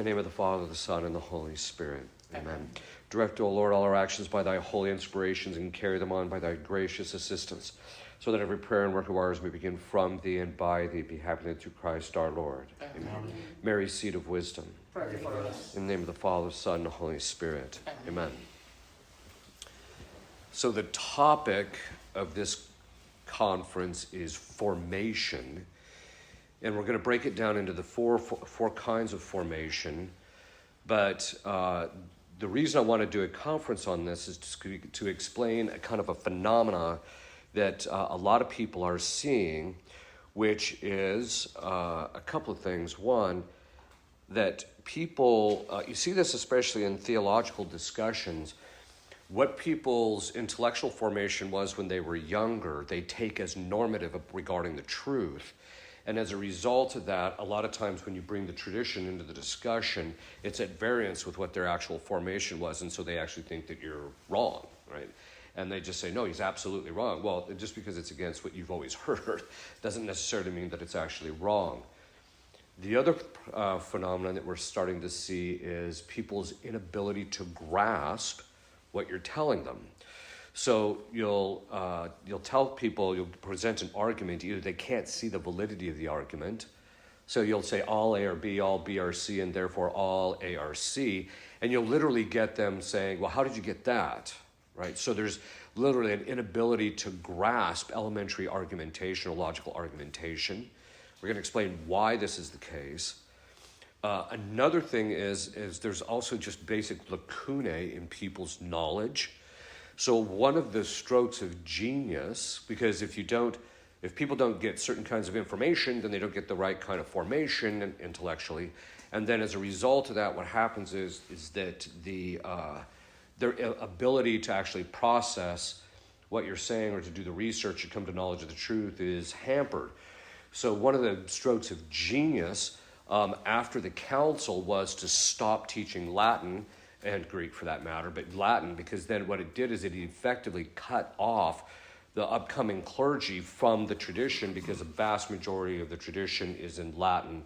the name of the Father, the Son, and the Holy Spirit. Amen. Direct, O Lord, all our actions by thy holy inspirations, and carry them on by thy gracious assistance, so that every prayer and work of ours may begin from thee and by thee, be happening through Christ our Lord. Amen. Mary, seat of wisdom. Pray for us. In the name of the Father, Son, and the Holy Spirit. Amen. So the topic of this conference is formation, and we're going to break it down into the four kinds of formation. But the reason I want to do a conference on this is to explain a kind of a phenomena that a lot of people are seeing, which is a couple of things. One, that people, you see this especially in theological discussions, what people's intellectual formation was when they were younger, they take as normative regarding the truth. And as a result of that, a lot of times when you bring the tradition into the discussion, it's at variance with what their actual formation was, and so they actually think that you're wrong, right? And they just say, no, he's absolutely wrong. Well, just because it's against what you've always heard doesn't necessarily mean that it's actually wrong. The other phenomenon that we're starting to see is people's inability to grasp what you're telling them. So you'll tell people, you'll present an argument, either they can't see the validity of the argument, so you'll say all A or B, all B are C, and therefore all A are C, and you'll literally get them saying, well, how did you get that, right? So there's literally an inability to grasp elementary argumentation or logical argumentation. We're going to explain why this is the case. Another thing is there's also just basic lacunae in people's knowledge. So one of the strokes of genius, because if people don't get certain kinds of information, then they don't get the right kind of formation intellectually, and then as a result of that, what happens is that their ability to actually process what you're saying or to do the research and come to knowledge of the truth is hampered. So one of the strokes of genius after the council was to stop teaching Latin, and Greek for that matter, but Latin, because then what it did is it effectively cut off the upcoming clergy from the tradition, because a vast majority of the tradition is in Latin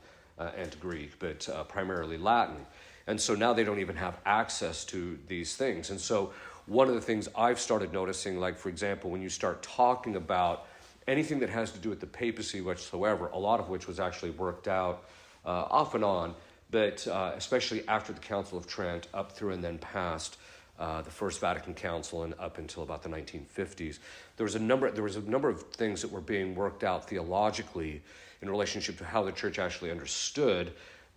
and Greek, but primarily Latin. And so now they don't even have access to these things. And so one of the things I've started noticing, like for example, when you start talking about anything that has to do with the papacy whatsoever, a lot of which was actually worked out off and on, but especially after the Council of Trent, up through and then past the First Vatican Council and up until about the 1950s, there was a number of things that were being worked out theologically in relationship to how the church actually understood,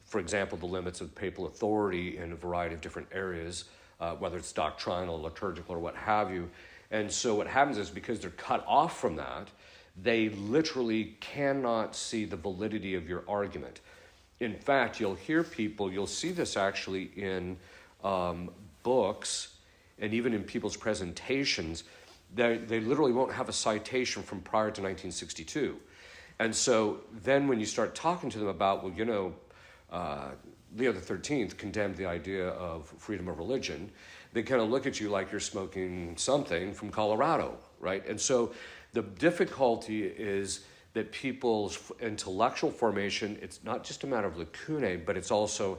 for example, the limits of papal authority in a variety of different areas, whether it's doctrinal, liturgical, or what have you. And so what happens is, because they're cut off from that, they literally cannot see the validity of your argument. In fact, you'll see this actually in books and even in people's presentations. They literally won't have a citation from prior to 1962. And so then when you start talking to them about, Leo XIII condemned the idea of freedom of religion, they kind of look at you like you're smoking something from Colorado, right? And so the difficulty is that people's intellectual formation, it's not just a matter of lacunae, but it's also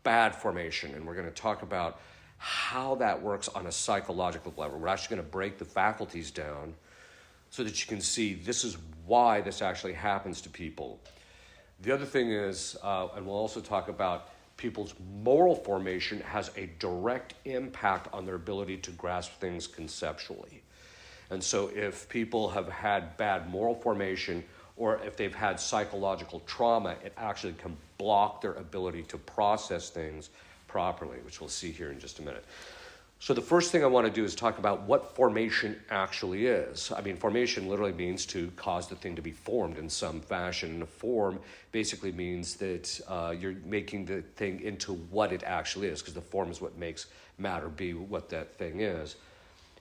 bad formation. And we're going to talk about how that works on a psychological level. We're actually going to break the faculties down so that you can see this is why this actually happens to people. The other thing is, and we'll also talk about people's moral formation has a direct impact on their ability to grasp things conceptually. And so if people have had bad moral formation, or if they've had psychological trauma, it actually can block their ability to process things properly, which we'll see here in just a minute. So the first thing I want to do is talk about what formation actually is. I mean, formation literally means to cause the thing to be formed in some fashion. And a form basically means that you're making the thing into what it actually is, because the form is what makes matter be what that thing is.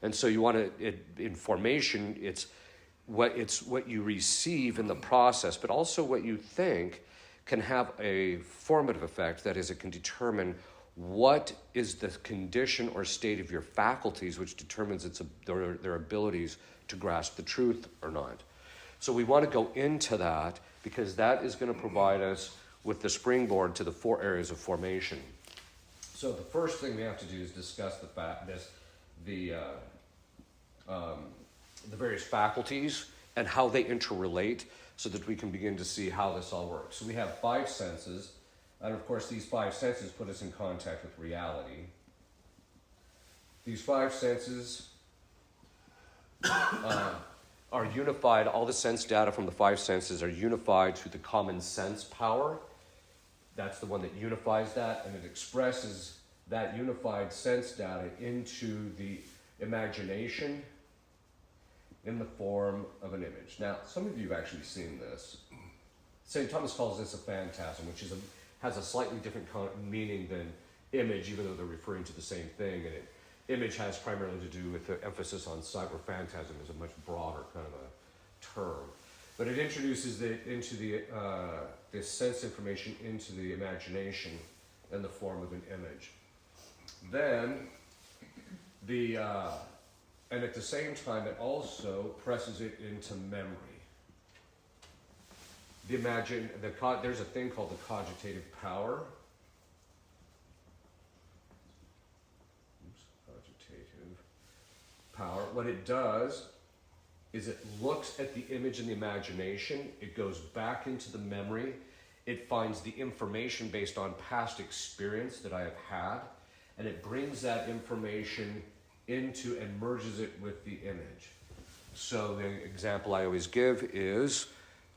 And so you want to, in formation, it's what you receive in the process, but also what you think can have a formative effect. That is, it can determine what is the condition or state of your faculties, which determines their abilities to grasp the truth or not. So we want to go into that, because that is going to provide us with the springboard to the 4 areas of formation. So the first thing we have to do is discuss the various faculties and how they interrelate so that we can begin to see how this all works. So we have 5 senses, and of course these 5 senses put us in contact with reality. These 5 senses are unified. All the sense data from the 5 senses are unified through the common sense power. That's the one that unifies that, and it expresses that unified sense data into the imagination in the form of an image. Now, some of you have actually seen this. St. Thomas calls this a phantasm, which has a slightly different meaning than image, even though they're referring to the same thing. And image has primarily to do with the emphasis on sight, where phantasm is a much broader kind of a term. But it introduces this sense information into the imagination in the form of an image. Then, and at the same time, it also presses it into memory. There's a thing called the cogitative power. What it does is it looks at the image in the imagination, it goes back into the memory, it finds the information based on past experience that I have had, and it brings that information into and merges it with the image. So the example I always give is,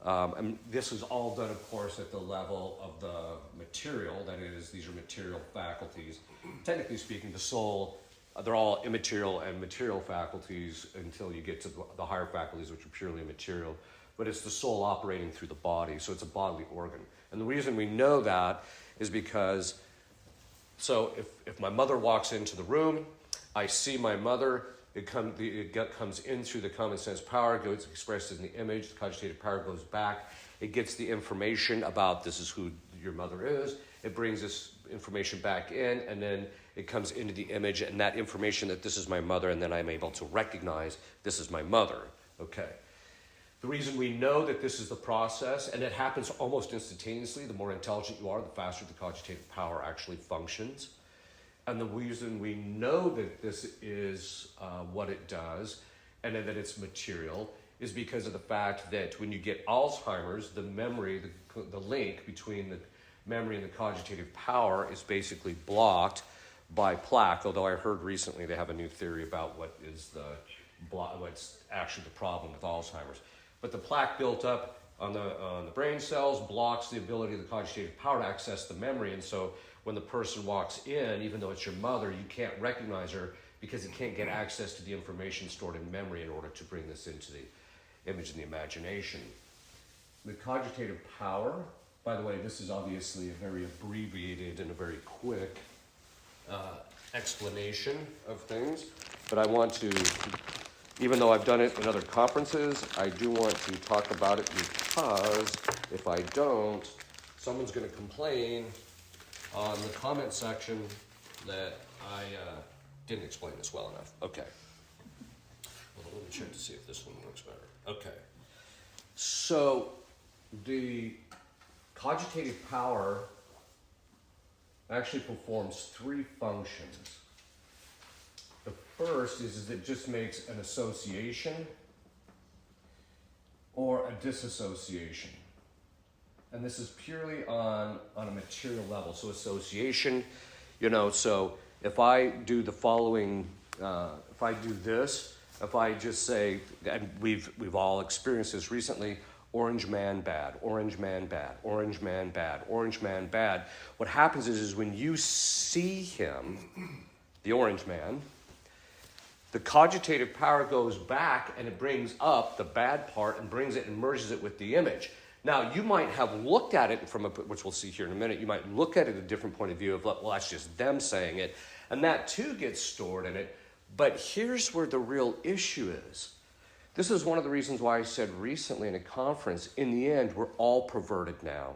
and this is all done, of course, at the level of the material, that is, these are material faculties. Technically speaking, the soul, they're all immaterial and material faculties until you get to the higher faculties, which are purely immaterial. But it's the soul operating through the body, so it's a bodily organ. And the reason we know that is because, so if my mother walks into the room, I see my mother, it comes in through the common sense power, goes expressed in the image, the cogitative power goes back, it gets the information about this is who your mother is, it brings this information back in, and then it comes into the image, and that information that this is my mother, and then I'm able to recognize this is my mother. Okay. The reason we know that this is the process, and it happens almost instantaneously, the more intelligent you are, the faster the cogitative power actually functions. And the reason we know that this is what it does, and that it's material, is because of the fact that when you get Alzheimer's, the memory, the link between the memory and the cogitative power is basically blocked by plaque, although I heard recently they have a new theory about what's actually the problem with Alzheimer's. But the plaque built up on the brain cells blocks the ability of the cogitative power to access the memory, and so when the person walks in, even though it's your mother, you can't recognize her because it can't get access to the information stored in memory in order to bring this into the image and the imagination. The cogitative power, by the way, this is obviously a very abbreviated and a very quick explanation of things, but I want to, even though I've done it in other conferences, I do want to talk about it because if I don't, someone's going to complain on the comment section that I didn't explain this well enough. Okay. Well, let me check to see if this one works better. Okay. So the cogitative power actually performs 3 functions. The first is it just makes an association or a disassociation. And this is purely on a material level. So association, so if I do the following, if I do this, if I just say, and we've all experienced this recently, orange man bad, orange man bad, orange man bad, orange man bad. What happens is when you see him, the orange man, the cogitative power goes back and it brings up the bad part and brings it and merges it with the image. Now, you might have looked at it from which we'll see here in a minute, you might look at it a different point of view of, well, that's just them saying it, and that too gets stored in it. But here's where the real issue is. This is one of the reasons why I said recently in a conference, in the end, we're all perverted now.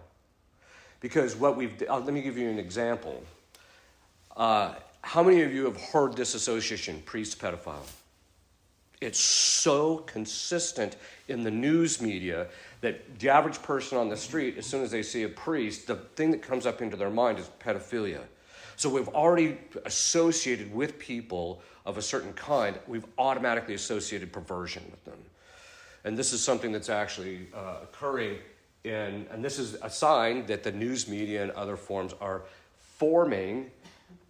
Because what let me give you an example. How many of you have heard this association, priest, pedophile? It's so consistent in the news media that the average person on the street, as soon as they see a priest, the thing that comes up into their mind is pedophilia. So we've already associated with people of a certain kind, we've automatically associated perversion with them. And this is something that's actually occurring and this is a sign that the news media and other forms are forming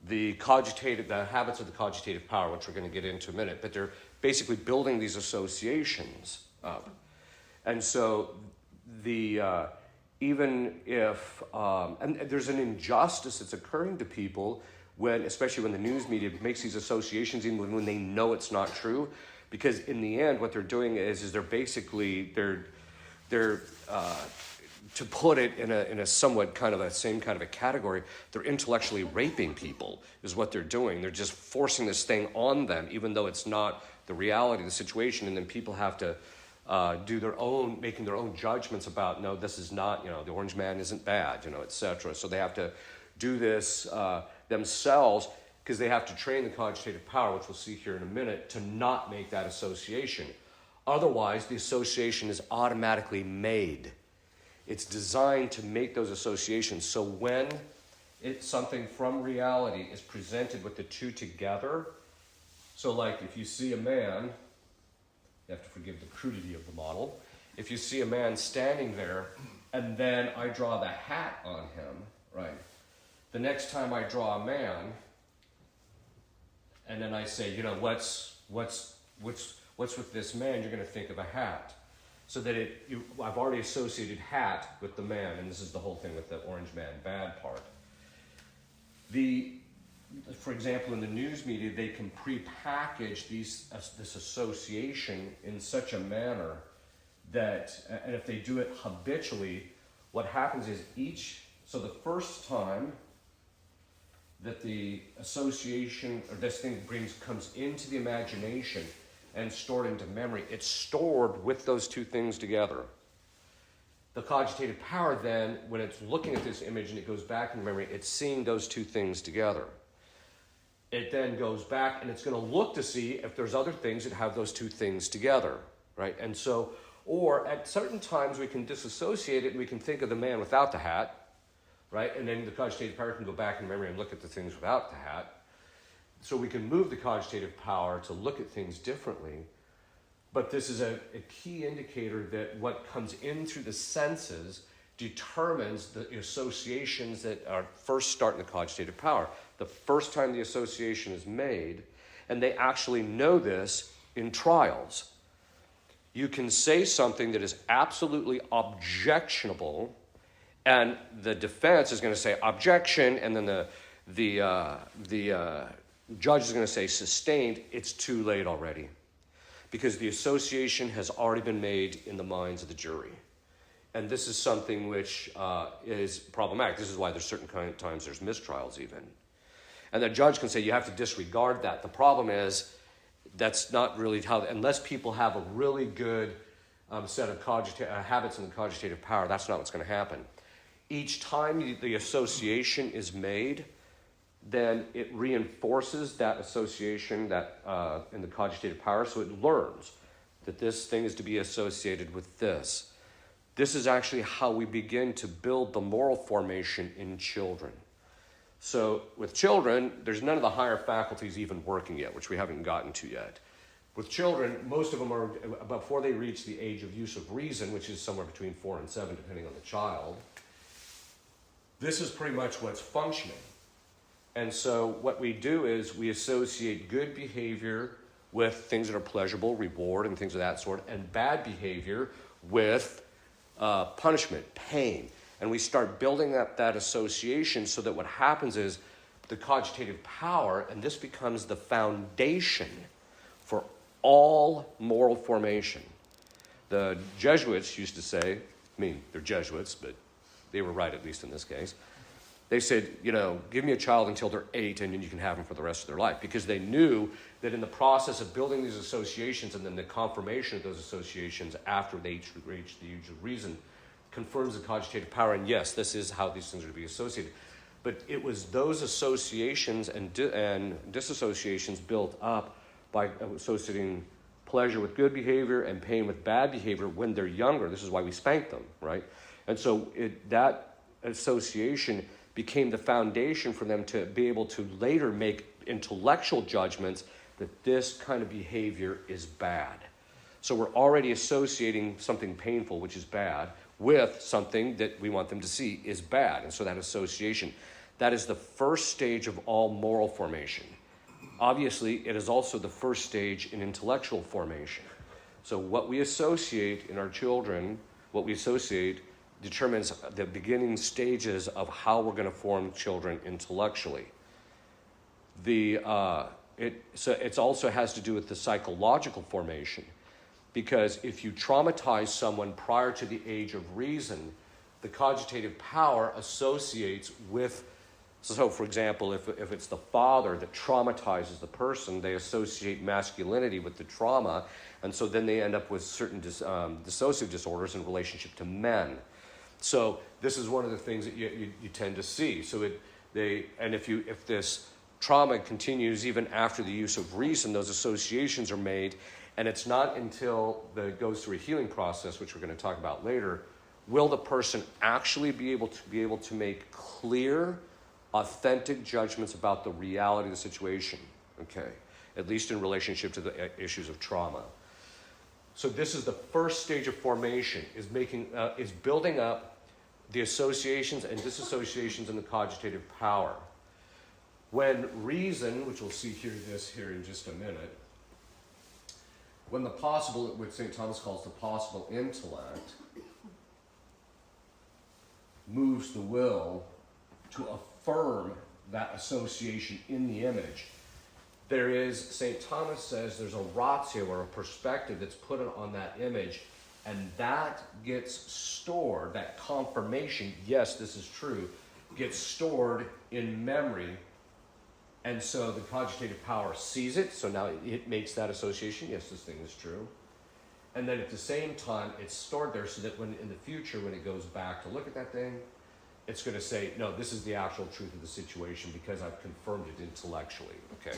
the habits of the cogitative power, which we're going to get into in a minute, but they're basically building these associations up. And so even if, and there's an injustice that's occurring to people especially when the news media makes these associations, even when they know it's not true, because in the end, what they're doing is they're basically, to put it in a somewhat kind of a same kind of a category, they're intellectually raping people is what they're doing. They're just forcing this thing on them, even though it's not the reality of the situation, and then people have to making their own judgments about, no, this is not, the orange man isn't bad, etc. So they have to do this themselves because they have to train the cogitative power, which we'll see here in a minute, to not make that association. Otherwise, the association is automatically made. It's designed to make those associations. So when something from reality is presented with the two together, so like if you see a man, you have to forgive the crudity of the model, if you see a man standing there and then I draw the hat on him, right? The next time I draw a man and then I say, what's with this man, you're going to think of a hat. So that I've already associated hat with the man, and this is the whole thing with the orange man bad part. For example, in the news media, they can pre-package this association in such a manner that, and if they do it habitually, what happens is so the first time that the association or this thing comes into the imagination and stored into memory, it's stored with those two things together. The cogitative power then, when it's looking at this image and it goes back in memory, it's seeing those two things together. It then goes back and it's going to look to see if there's other things that have those two things together, right? And so, or at certain times we can disassociate it and we can think of the man without the hat, right? And then the cogitative power can go back in memory and look at the things without the hat. So we can move the cogitative power to look at things differently. But this is a key indicator that what comes in through the senses determines the associations that are first start in the cogitative power. The first time the association is made, and they actually know this in trials. You can say something that is absolutely objectionable, and the defense is going to say objection, and then the judge is going to say sustained. It's too late already, because the association has already been made in the minds of the jury. And this is something which is problematic. This is why there's certain kind of times there's mistrials even. And the judge can say you have to disregard that. The problem is that's not really how, unless people have a really good set of habits in the cogitative power, that's not what's going to happen. Each time the association is made, then it reinforces that association that in the cogitative power, so it learns that this thing is to be associated with this. This is actually how we begin to build the moral formation in children. So with children, there's none of the higher faculties even working yet, which we haven't gotten to yet. With children, most of them are, before they reach the age of use of reason, which is somewhere between 4 and 7, depending on the child, this is pretty much what's functioning. And so what we do is we associate good behavior with things that are pleasurable, reward, and things of that sort, and bad behavior with punishment, pain. And we start building up that association so that what happens is the cogitative power, and this becomes the foundation for all moral formation. The Jesuits used to say, they're Jesuits, but they were right, at least in this case. They said, give me a child until they're 8 and then you can have them for the rest of their life. Because they knew that in the process of building these associations and then the confirmation of those associations after they reach the age of reason confirms the cogitative power. And yes, this is how these things are to be associated. But it was those associations and disassociations built up by associating pleasure with good behavior and pain with bad behavior when they're younger. This is why we spank them, right? And so that association became the foundation for them to be able to later make intellectual judgments that this kind of behavior is bad. So we're already associating something painful, which is bad, with something that we want them to see is bad. And so that association, that is the first stage of all moral formation. Obviously, it is also the first stage in intellectual formation. So what we associate in our children, what we associate determines the beginning stages of how we're going to form children intellectually. It also has to do with the psychological formation, because if you traumatize someone prior to the age of reason, the cogitative power associates with. So, for example, if it's the father that traumatizes the person, they associate masculinity with the trauma, and so then they end up with certain dissociative disorders in relationship to men. So this is one of the things that you tend to see. So if this trauma continues even after the use of reason, those associations are made, and it's not until it goes through a healing process, which we're going to talk about later, will the person actually be able to make clear, authentic judgments about the reality of the situation, okay? At least in relationship to the issues of trauma. So this is the first stage of formation, is building up the associations and disassociations in the cogitative power. When reason, which we'll see here in just a minute, when the possible, what St. Thomas calls the possible intellect, moves the will to affirm that association in the image, there is, St. Thomas says, there's a ratio or a perspective that's put on that image, and that gets stored, that confirmation, yes, this is true, gets stored in memory. And so the cogitative power sees it, so now it makes that association, yes, this thing is true. And then at the same time, it's stored there so that when in the future, when it goes back to look at that thing, it's going to say, no, this is the actual truth of the situation because I've confirmed it intellectually, okay?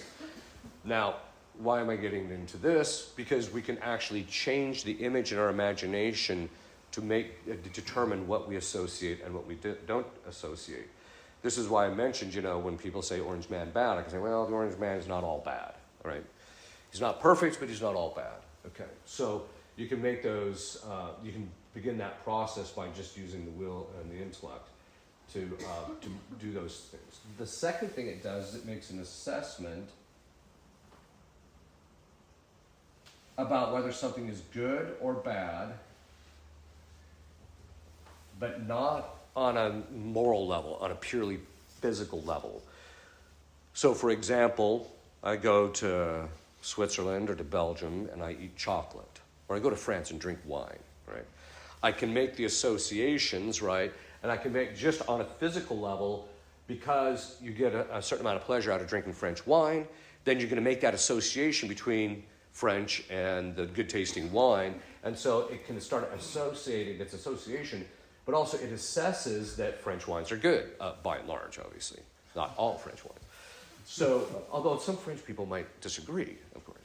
Now, why am I getting into this? Because we can actually change the image in our imagination to determine what we associate and what we don't associate. This is why I mentioned, when people say orange man bad, I can say, well, the orange man is not all bad, all right? He's not perfect, but he's not all bad, okay? So you can make those, you can begin that process by just using the will and the intellect to do those things. The second thing it does is it makes an assessment about whether something is good or bad, but not on a moral level, on a purely physical level. So, for example, I go to Switzerland or to Belgium and I eat chocolate, or I go to France and drink wine, right? I can make the associations, right? And I can make just on a physical level, because you get a certain amount of pleasure out of drinking French wine, then you're going to make that association between French and the good tasting wine. And so it can start associating its association, but also it assesses that French wines are good, by and large, obviously. Not all French wines. So, although some French people might disagree, of course.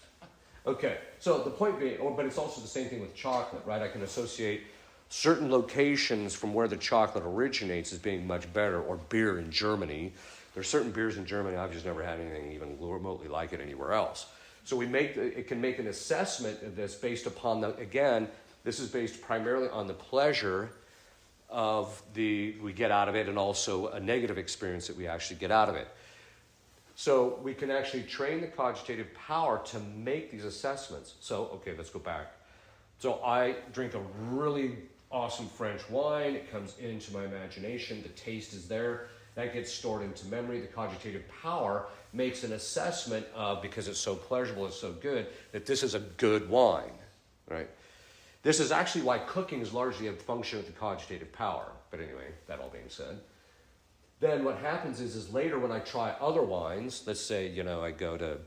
Okay, so the point being, but it's also the same thing with chocolate, right? I can associate certain locations from where the chocolate originates as being much better, or beer in Germany. There are certain beers in Germany, I've just never had anything even remotely like it anywhere else. So it can make an assessment of this based upon this is based primarily on the pleasure we get out of it, and also a negative experience that we actually get out of it. So we can actually train the cogitative power to make these assessments. So, okay, let's go back. So I drink a really awesome French wine. It comes into my imagination. The taste is there. That gets stored into memory. The cogitative power makes an assessment of, because it's so pleasurable, it's so good, that this is a good wine, right? This is actually why cooking is largely a function of the cogitative power. But anyway, that all being said, then what happens is later when I try other wines, let's say, I go to,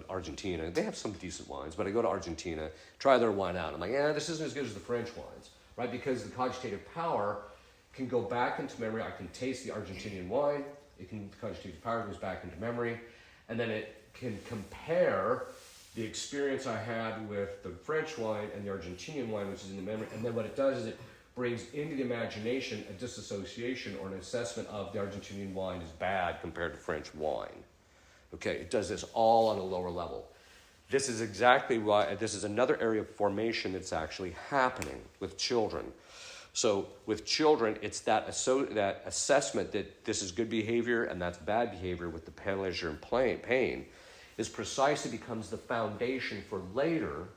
Argentina. They have some decent wines, but I go to Argentina, try their wine out. I'm like, this isn't as good as the French wines, right? Because the cogitative power can go back into memory. I can taste the Argentinian wine. The cogitative power goes back into memory, and then it can compare the experience I had with the French wine and the Argentinian wine, which is in the memory, and then what it does is it brings into the imagination a disassociation or an assessment of the Argentinian wine is bad compared to French wine. Okay, it does this all on a lower level. This is exactly why, this is another area of formation that's actually happening with children. So with children, it's that assessment that this is good behavior and that's bad behavior with the pleasure and pain is precisely becomes the foundation for later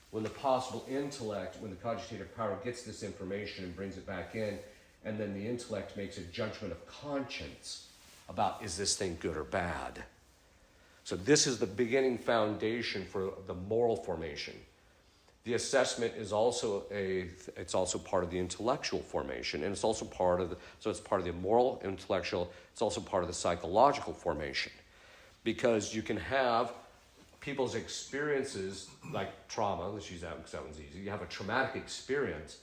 when the possible intellect, when the cogitative power gets this information and brings it back in, and then the intellect makes a judgment of conscience about is this thing good or bad. So this is the beginning foundation for the moral formation. The assessment is also it's also part of the intellectual formation, and it's also part of it's part of the moral, intellectual, it's also part of the psychological formation. Because you can have people's experiences like trauma, let's use that because that one's easy. You have a traumatic experience,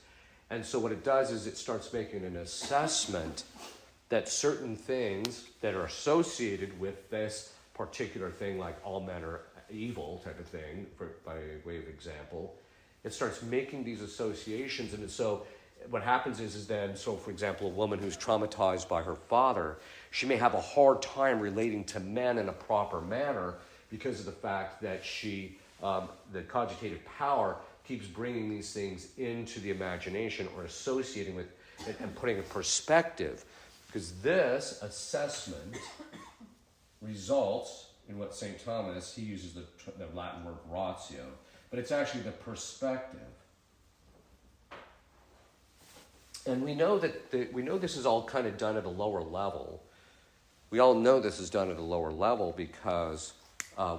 and so what it does is it starts making an assessment that certain things that are associated with this particular thing, like all men are evil type of thing, by way of example, it starts making these associations. And so what happens is then, so for example, a woman who's traumatized by her father, she may have a hard time relating to men in a proper manner because of the fact that she, the cogitative power keeps bringing these things into the imagination or associating with it and putting a perspective. Because this assessment results in what St. Thomas, he uses the Latin word ratio, but it's actually the perspective. And we know that we know this is all kind of done at a lower level. We all know this is done at a lower level because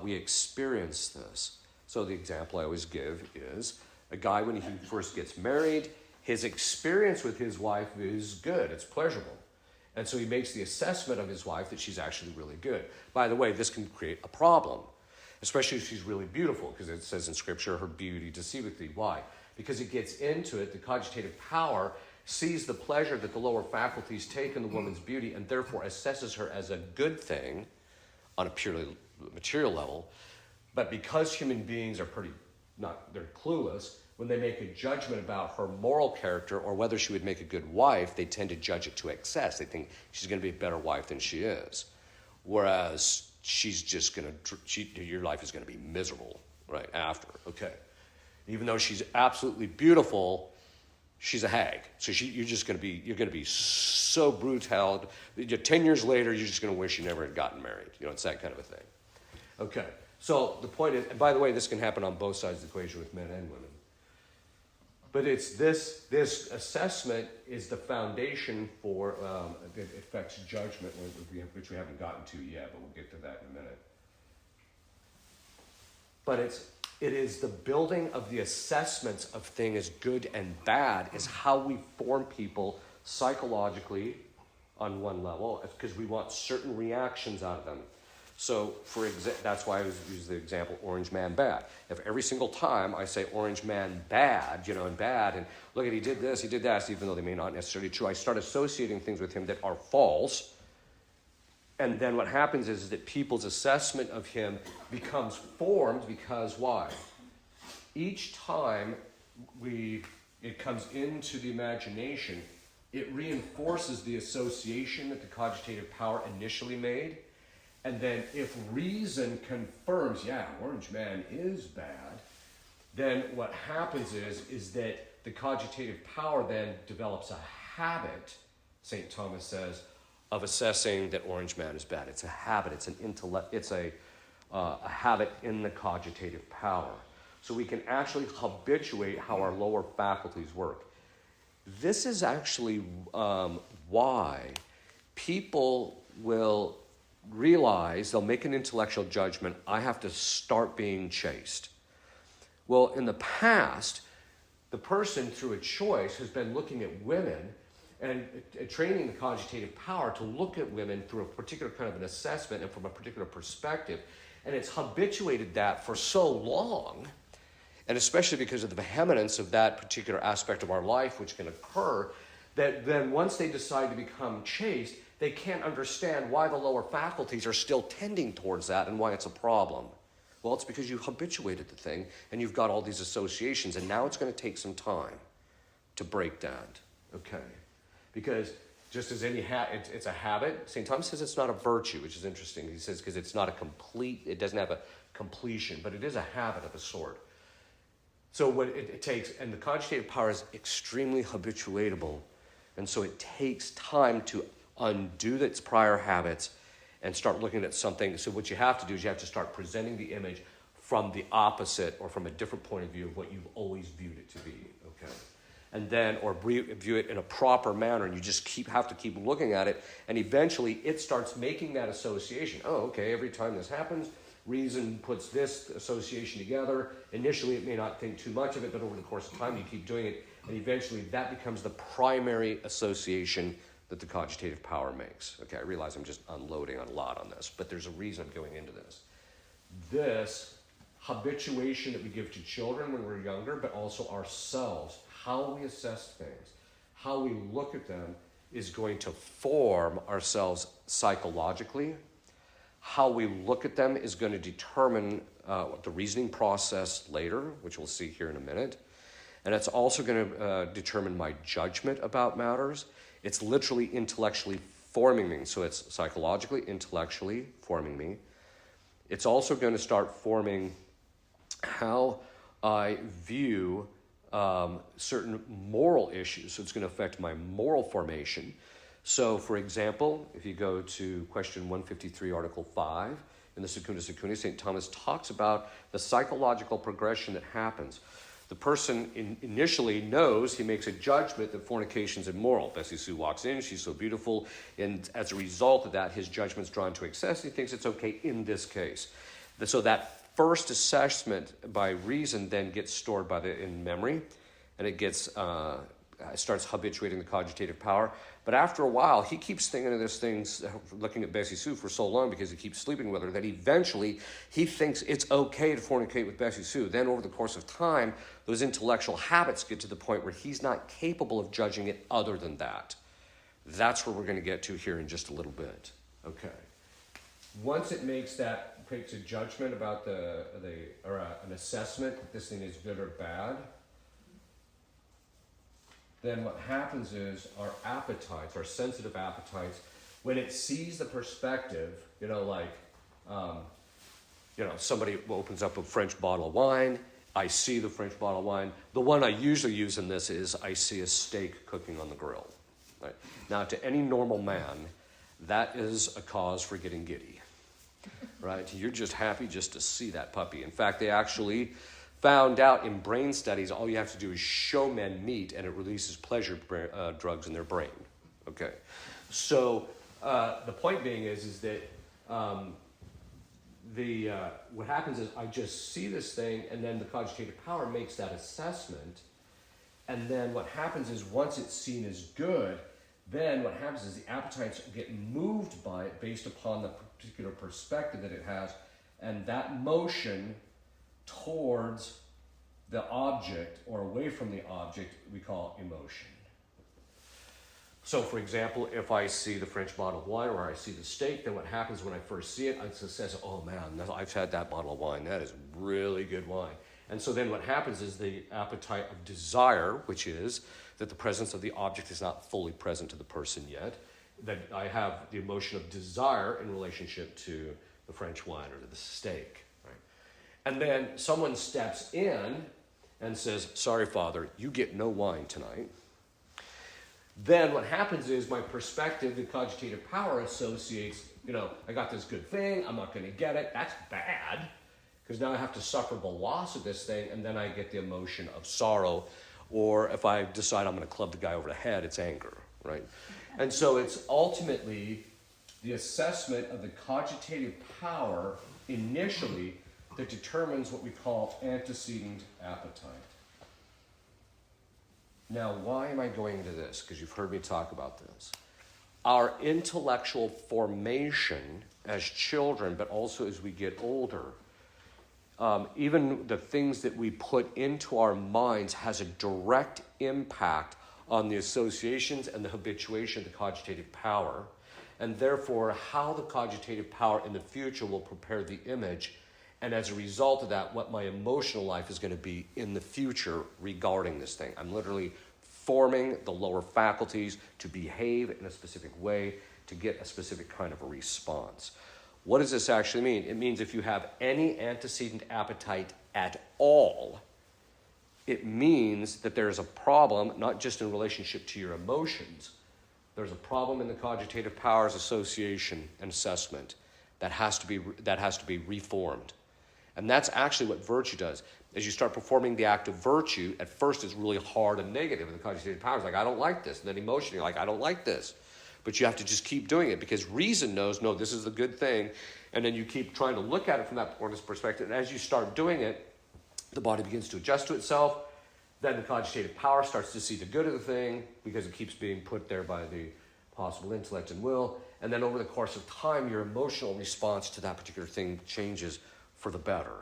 we experience this. So the example I always give is a guy when he first gets married, his experience with his wife is good, it's pleasurable. And so he makes the assessment of his wife that she's actually really good. By the way, this can create a problem, especially if she's really beautiful, because it says in Scripture, her beauty deceiveth thee. Why? Because it gets into it, the cogitative power sees the pleasure that the lower faculties take in the woman's beauty and therefore assesses her as a good thing on a purely material level. But because human beings are they're clueless, when they make a judgment about her moral character or whether she would make a good wife, they tend to judge it to excess. They think she's going to be a better wife than she is. Whereas she's just going to, your life is going to be miserable right after. Okay. Even though she's absolutely beautiful, she's a hag. So you're going to be so brutal. 10 years later, you're just going to wish you never had gotten married. It's that kind of a thing. Okay. So the point is, and by the way, this can happen on both sides of the equation with men and women. But it's this assessment is the foundation for that affects judgment, which we haven't gotten to yet, but we'll get to that in a minute. But it is the building of the assessments of things good and bad is how we form people psychologically on one level, because we want certain reactions out of them. So, that's why I use the example, orange man bad. If every single time I say orange man bad, and bad, and look at he did this, he did that, even though they may not necessarily be true, I start associating things with him that are false. And then what happens is that people's assessment of him becomes formed because why? Each time it comes into the imagination, it reinforces the association that the cogitative power initially made. And then if reason confirms, orange man is bad, then what happens is that the cogitative power then develops a habit, St. Thomas says, of assessing that orange man is bad. It's a habit, it's an intellect, it's a habit in the cogitative power. So we can actually habituate how our lower faculties work. This is actually why people will realize, they'll make an intellectual judgment, I have to start being chaste. Well, in the past, the person through a choice has been looking at women and training the cogitative power to look at women through a particular kind of an assessment and from a particular perspective. And it's habituated that for so long, and especially because of the vehemence of that particular aspect of our life which can occur, that then once they decide to become chaste, they can't understand why the lower faculties are still tending towards that and why it's a problem. Well, it's because you habituated the thing, and you've got all these associations, and now it's going to take some time to break that, okay? Because just as any it's a habit. St. Thomas says it's not a virtue, which is interesting. He says because it's not a complete, it doesn't have a completion, but it is a habit of a sort. So what it takes, and the cogitative power is extremely habituatable, and so it takes time to undo its prior habits and start looking at something. So what you have to do is you have to start presenting the image from the opposite or from a different point of view of what you've always viewed it to be, okay? And then, or view it in a proper manner, and you just have to keep looking at it, and eventually it starts making that association. Oh, okay, every time this happens, reason puts this association together. Initially, it may not think too much of it, but over the course of time, you keep doing it, and eventually that becomes the primary association that the cogitative power makes. Okay, I realize I'm just unloading a lot on this, but there's a reason I'm going into this. This habituation that we give to children when we're younger, but also ourselves, how we assess things, how we look at them, is going to form ourselves psychologically. How we look at them is going to determine the reasoning process later, which we'll see here in a minute. And it's also going to determine my judgment about matters. It's literally intellectually forming me. So it's psychologically, intellectually forming me. It's also going to start forming how I view certain moral issues. So it's going to affect my moral formation. So, for example, if you go to question 153, Article 5, in the Secundus Secundis, St. Thomas talks about the psychological progression that happens. The person initially knows, he makes a judgment that fornication is immoral. Bessie Sue walks in, she's so beautiful, and as a result of that, his judgment's drawn to excess. He thinks it's okay in this case. So that first assessment by reason then gets stored in memory, and it gets starts habituating the cogitative power. But after a while, he keeps thinking of this thing, looking at Bessie Sue for so long because he keeps sleeping with her, that eventually he thinks it's okay to fornicate with Bessie Sue. Then over the course of time, those intellectual habits get to the point where he's not capable of judging it other than that. That's where we're going to get to here in just a little bit. Okay. Once it makes a judgment about an assessment that this thing is good or bad, then what happens is our appetites, our sensitive appetites, when it sees the perspective, somebody opens up a French bottle of wine, I see the French bottle of wine. The one I usually use in this is I see a steak cooking on the grill. Right? Now, to any normal man, that is a cause for getting giddy. Right? You're just happy just to see that puppy. In fact, they actually found out in brain studies, all you have to do is show men meat, and it releases pleasure drugs in their brain. Okay, so the point being is that what happens is I just see this thing, and then the cogitative power makes that assessment, and then what happens is once it's seen as good, then what happens is the appetites get moved by it based upon the particular perspective that it has, and that motion towards the object or away from the object we call emotion. So, for example, if I see the French bottle of wine or I see the steak, then what happens when I first see it, it says, oh man, I've had that bottle of wine. That is really good wine. And so then what happens is the appetite of desire, which is that the presence of the object is not fully present to the person yet, that I have the emotion of desire in relationship to the French wine or to the steak. And then someone steps in and says, sorry, Father, you get no wine tonight. Then what happens is my perspective, the cogitative power associates, I got this good thing, I'm not going to get it. That's bad, because now I have to suffer the loss of this thing, and then I get the emotion of sorrow. Or if I decide I'm going to club the guy over the head, it's anger, right? And so it's ultimately the assessment of the cogitative power initially that determines what we call antecedent appetite. Now, why am I going into this? Because you've heard me talk about this. Our intellectual formation as children, but also as we get older, even the things that we put into our minds has a direct impact on the associations and the habituation of the cogitative power, and therefore how the cogitative power in the future will prepare the image And as a result of that, what my emotional life is going to be in the future regarding this thing. I'm literally forming the lower faculties to behave in a specific way to get a specific kind of a response. What does this actually mean? It means if you have any antecedent appetite at all, it means that there's a problem, not just in relationship to your emotions. There's a problem in the cogitative powers association and assessment that has to be reformed. And that's actually what virtue does. As you start performing the act of virtue, at first it's really hard and negative in the cogitative powers, like, I don't like this. And then emotionally, you're like, I don't like this. But you have to just keep doing it because reason knows, no, this is the good thing. And then you keep trying to look at it from that perspective. And as you start doing it, the body begins to adjust to itself. Then the cogitative power starts to see the good of the thing because it keeps being put there by the possible intellect and will. And then over the course of time, your emotional response to that particular thing changes for the better,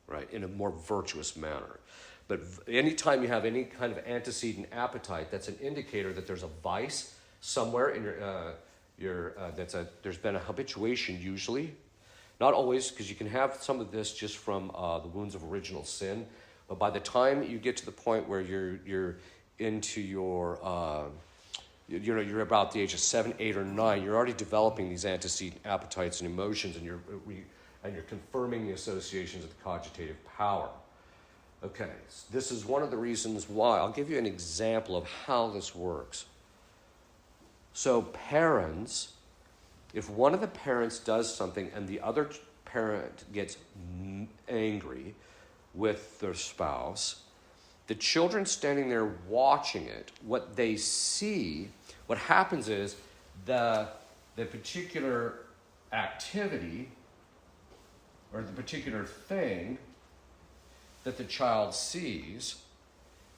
right, in a more virtuous manner. But anytime you have any kind of antecedent appetite, that's an indicator that there's a vice somewhere in there's been a habituation usually. Not always, because you can have some of this just from the wounds of original sin. But by the time you get to the point where you're into your, you're about the age of 7, 8, or 9, you're already developing these antecedent appetites and emotions, and you're confirming the associations of the cogitative power. Okay, so this is one of the reasons why. I'll give you an example of how this works. So parents, if one of the parents does something and the other parent gets angry with their spouse, the children standing there watching it, what they see, what happens is the particular activity or the particular thing that the child sees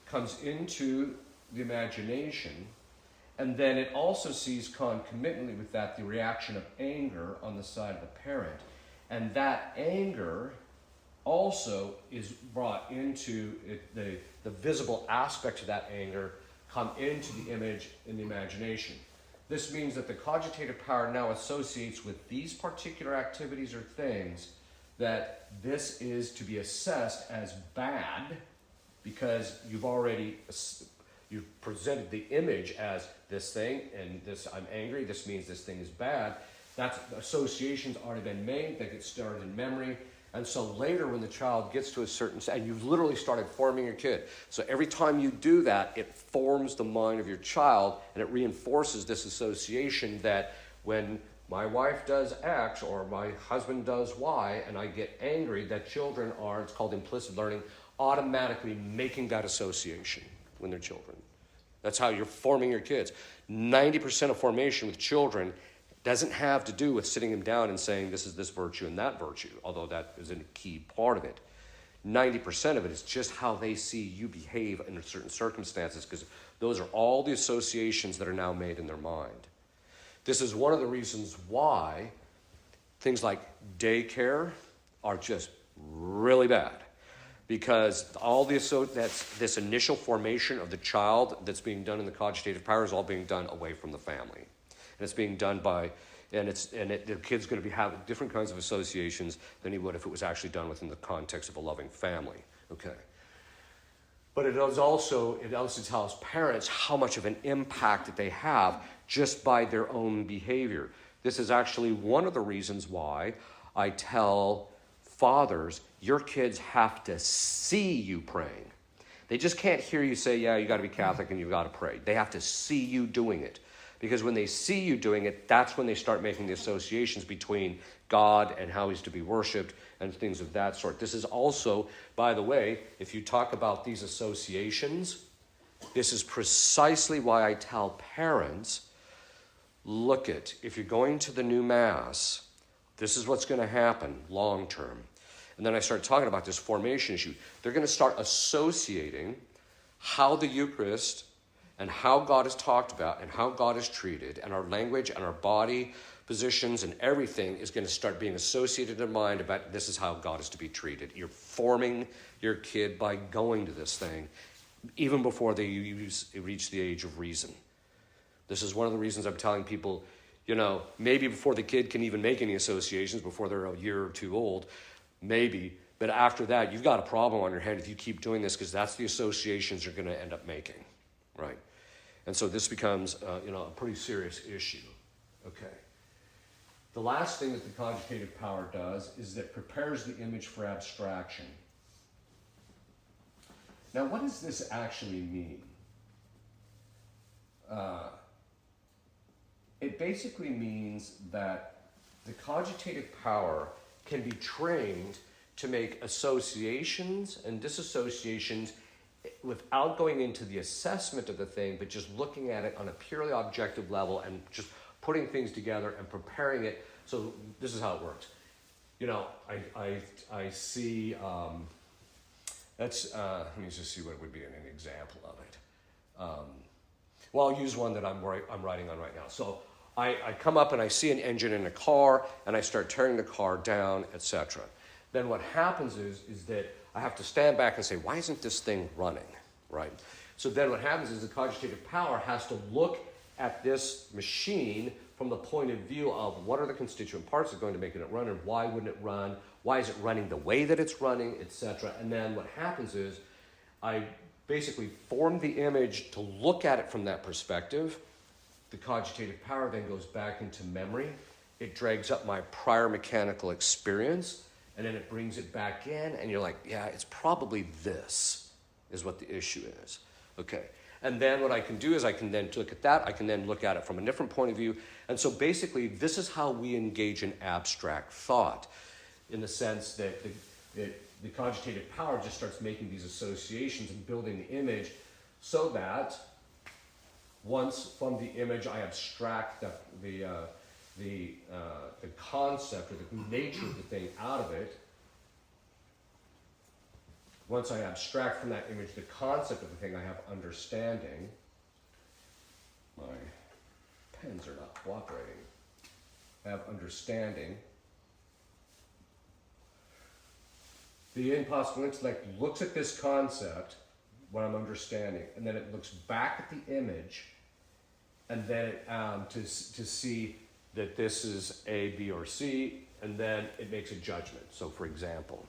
comes into the imagination, and then it also sees concomitantly with that the reaction of anger on the side of the parent. And that anger also is brought into it, the visible aspects of that anger come into the image in the imagination. This means that the cogitative power now associates with these particular activities or things that this is to be assessed as bad because you've presented the image as this thing, and this, I'm angry, this means this thing is bad. That's association's already been made, that get started in memory. And so later when the child gets to a certain, and you've literally started forming your kid. So every time you do that, it forms the mind of your child, and it reinforces this association that when my wife does X or my husband does Y and I get angry, that children are, it's called implicit learning, automatically making that association when they're children. That's how you're forming your kids. 90% of formation with children doesn't have to do with sitting them down and saying this is this virtue and that virtue, although that is a key part of it. 90% of it is just how they see you behave in certain circumstances, because those are all the associations that are now made in their mind. This is one of the reasons why things like daycare are just really bad. Because all this initial formation of the child that's being done in the cogitative power is all being done away from the family. And it's being done the kid's going to having different kinds of associations than he would if it was actually done within the context of a loving family. Okay. But it also tells parents how much of an impact that they have just by their own behavior. This is actually one of the reasons why I tell fathers, your kids have to see you praying. They just can't hear you say, yeah, you got to be Catholic and you've got to pray. They have to see you doing it. Because when they see you doing it, that's when they start making the associations between God and how he's to be worshipped and things of that sort. This is also, by the way, if you talk about these associations, this is precisely why I tell parents, look if you're going to the new Mass, this is what's going to happen long term. And then I start talking about this formation issue. They're going to start associating how the Eucharist and how God is talked about and how God is treated and our language and our body positions and everything is going to start being associated in mind about this is how God is to be treated. You're forming your kid by going to this thing even before they reach the age of reason. This is one of the reasons I'm telling people, maybe before the kid can even make any associations, before they're a year or two old, maybe But after that, you've got a problem on your hand if you keep doing this, because that's the associations you're going to end up making, right? And so this becomes, a pretty serious issue. Okay. The last thing that the cogitative power does is that prepares the image for abstraction. Now, what does this actually mean? It basically means that the cogitative power can be trained to make associations and disassociations without going into the assessment of the thing, but just looking at it on a purely objective level and just putting things together and preparing it. So this is how it works. I see, let me just see what would be an example of it. Well, I'll use one that I'm writing on right now. So I come up and I see an engine in a car, and I start tearing the car down, etc. Then what happens is that I have to stand back and say, why isn't this thing running, right? So then what happens is the cogitative power has to look at this machine from the point of view of what are the constituent parts that are going to make it run, and why wouldn't it run? Why is it running the way that it's running, etc. And then what happens is I basically form the image to look at it from that perspective. The cogitative power then goes back into memory. It drags up my prior mechanical experience, and then it brings it back in, and you're like, yeah, it's probably this is what the issue is. Okay. And then what I can do is I can then look at that. I can then look at it from a different point of view. And so basically, this is how we engage in abstract thought, in the sense that the cogitative power just starts making these associations and building the image, so that once from the image I abstract the concept or the nature of the thing out of it. Once I abstract from that image the concept of the thing, I have understanding. My pens are not cooperating. I have understanding. The impossible intellect looks at this concept, what I'm understanding, and then it looks back at the image, and then to see that this is A, B, or C, and then it makes a judgment. So, for example,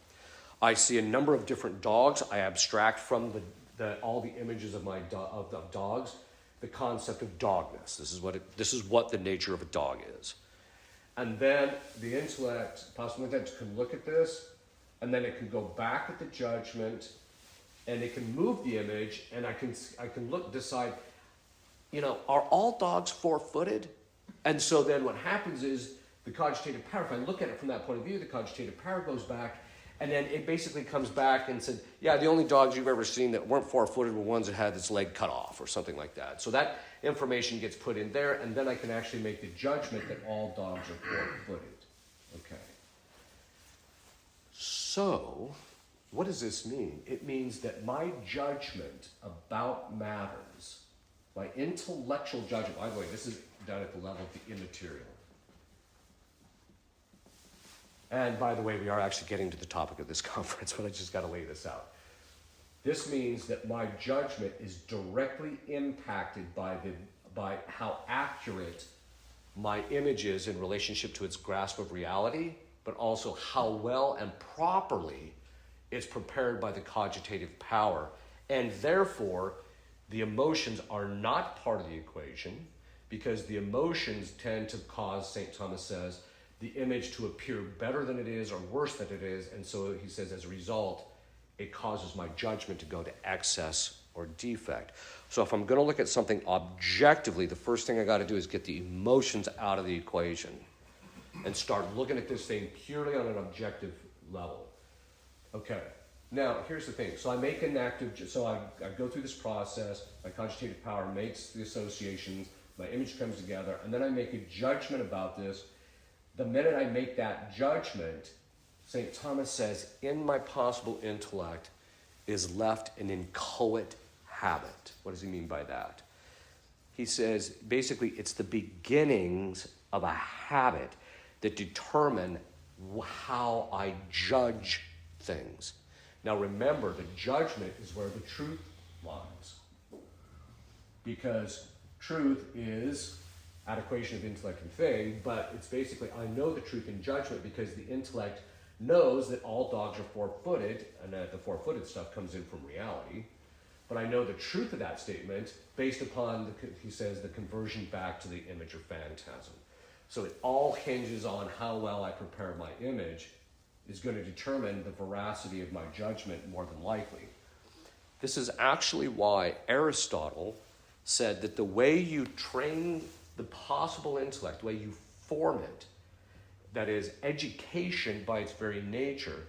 I see a number of different dogs. I abstract from all the images of of dogs the concept of dogness. This is what the nature of a dog is. And then the possible intellect can look at this, and then it can go back at the judgment, and it can move the image, and I can decide, are all dogs four-footed? And so then what happens is the cogitative power, if I look at it from that point of view, the cogitative power goes back, and then it basically comes back and said, yeah, the only dogs you've ever seen that weren't four-footed were ones that had its leg cut off or something like that. So that information gets put in there, and then I can actually make the judgment that all dogs are four-footed. Okay. So, what does this mean? It means that my judgment about matters, my intellectual judgment, by the way, this is done at the level of the immaterial. And by the way, we are actually getting to the topic of this conference, but I just got to lay this out. This means that my judgment is directly impacted by how accurate my image is in relationship to its grasp of reality, but also how well and properly it's prepared by the cogitative power. And therefore, the emotions are not part of the equation, because the emotions tend to cause, St. Thomas says, the image to appear better than it is or worse than it is. And so he says, as a result, it causes my judgment to go to excess or defect. So if I'm going to look at something objectively, the first thing I got to do is get the emotions out of the equation and start looking at this thing purely on an objective level. Okay, now here's the thing. So I make an I go through this process, my cogitative power makes the associations, my image comes together, and then I make a judgment about this. The minute I make that judgment, St. Thomas says, in my possible intellect is left an inchoate habit. What does he mean by that? He says, basically, it's the beginnings of a habit that determine how I judge things. Now remember, the judgment is where the truth lies. Because truth is adequation of intellect and thing, but it's basically, I know the truth in judgment because the intellect knows that all dogs are four-footed, and that the four-footed stuff comes in from reality. But I know the truth of that statement based upon, he says, the conversion back to the image or phantasm. So it all hinges on how well I prepare my image is going to determine the veracity of my judgment more than likely. This is actually why Aristotle said that the way you train the possible intellect, the way you form it, that is, education by its very nature,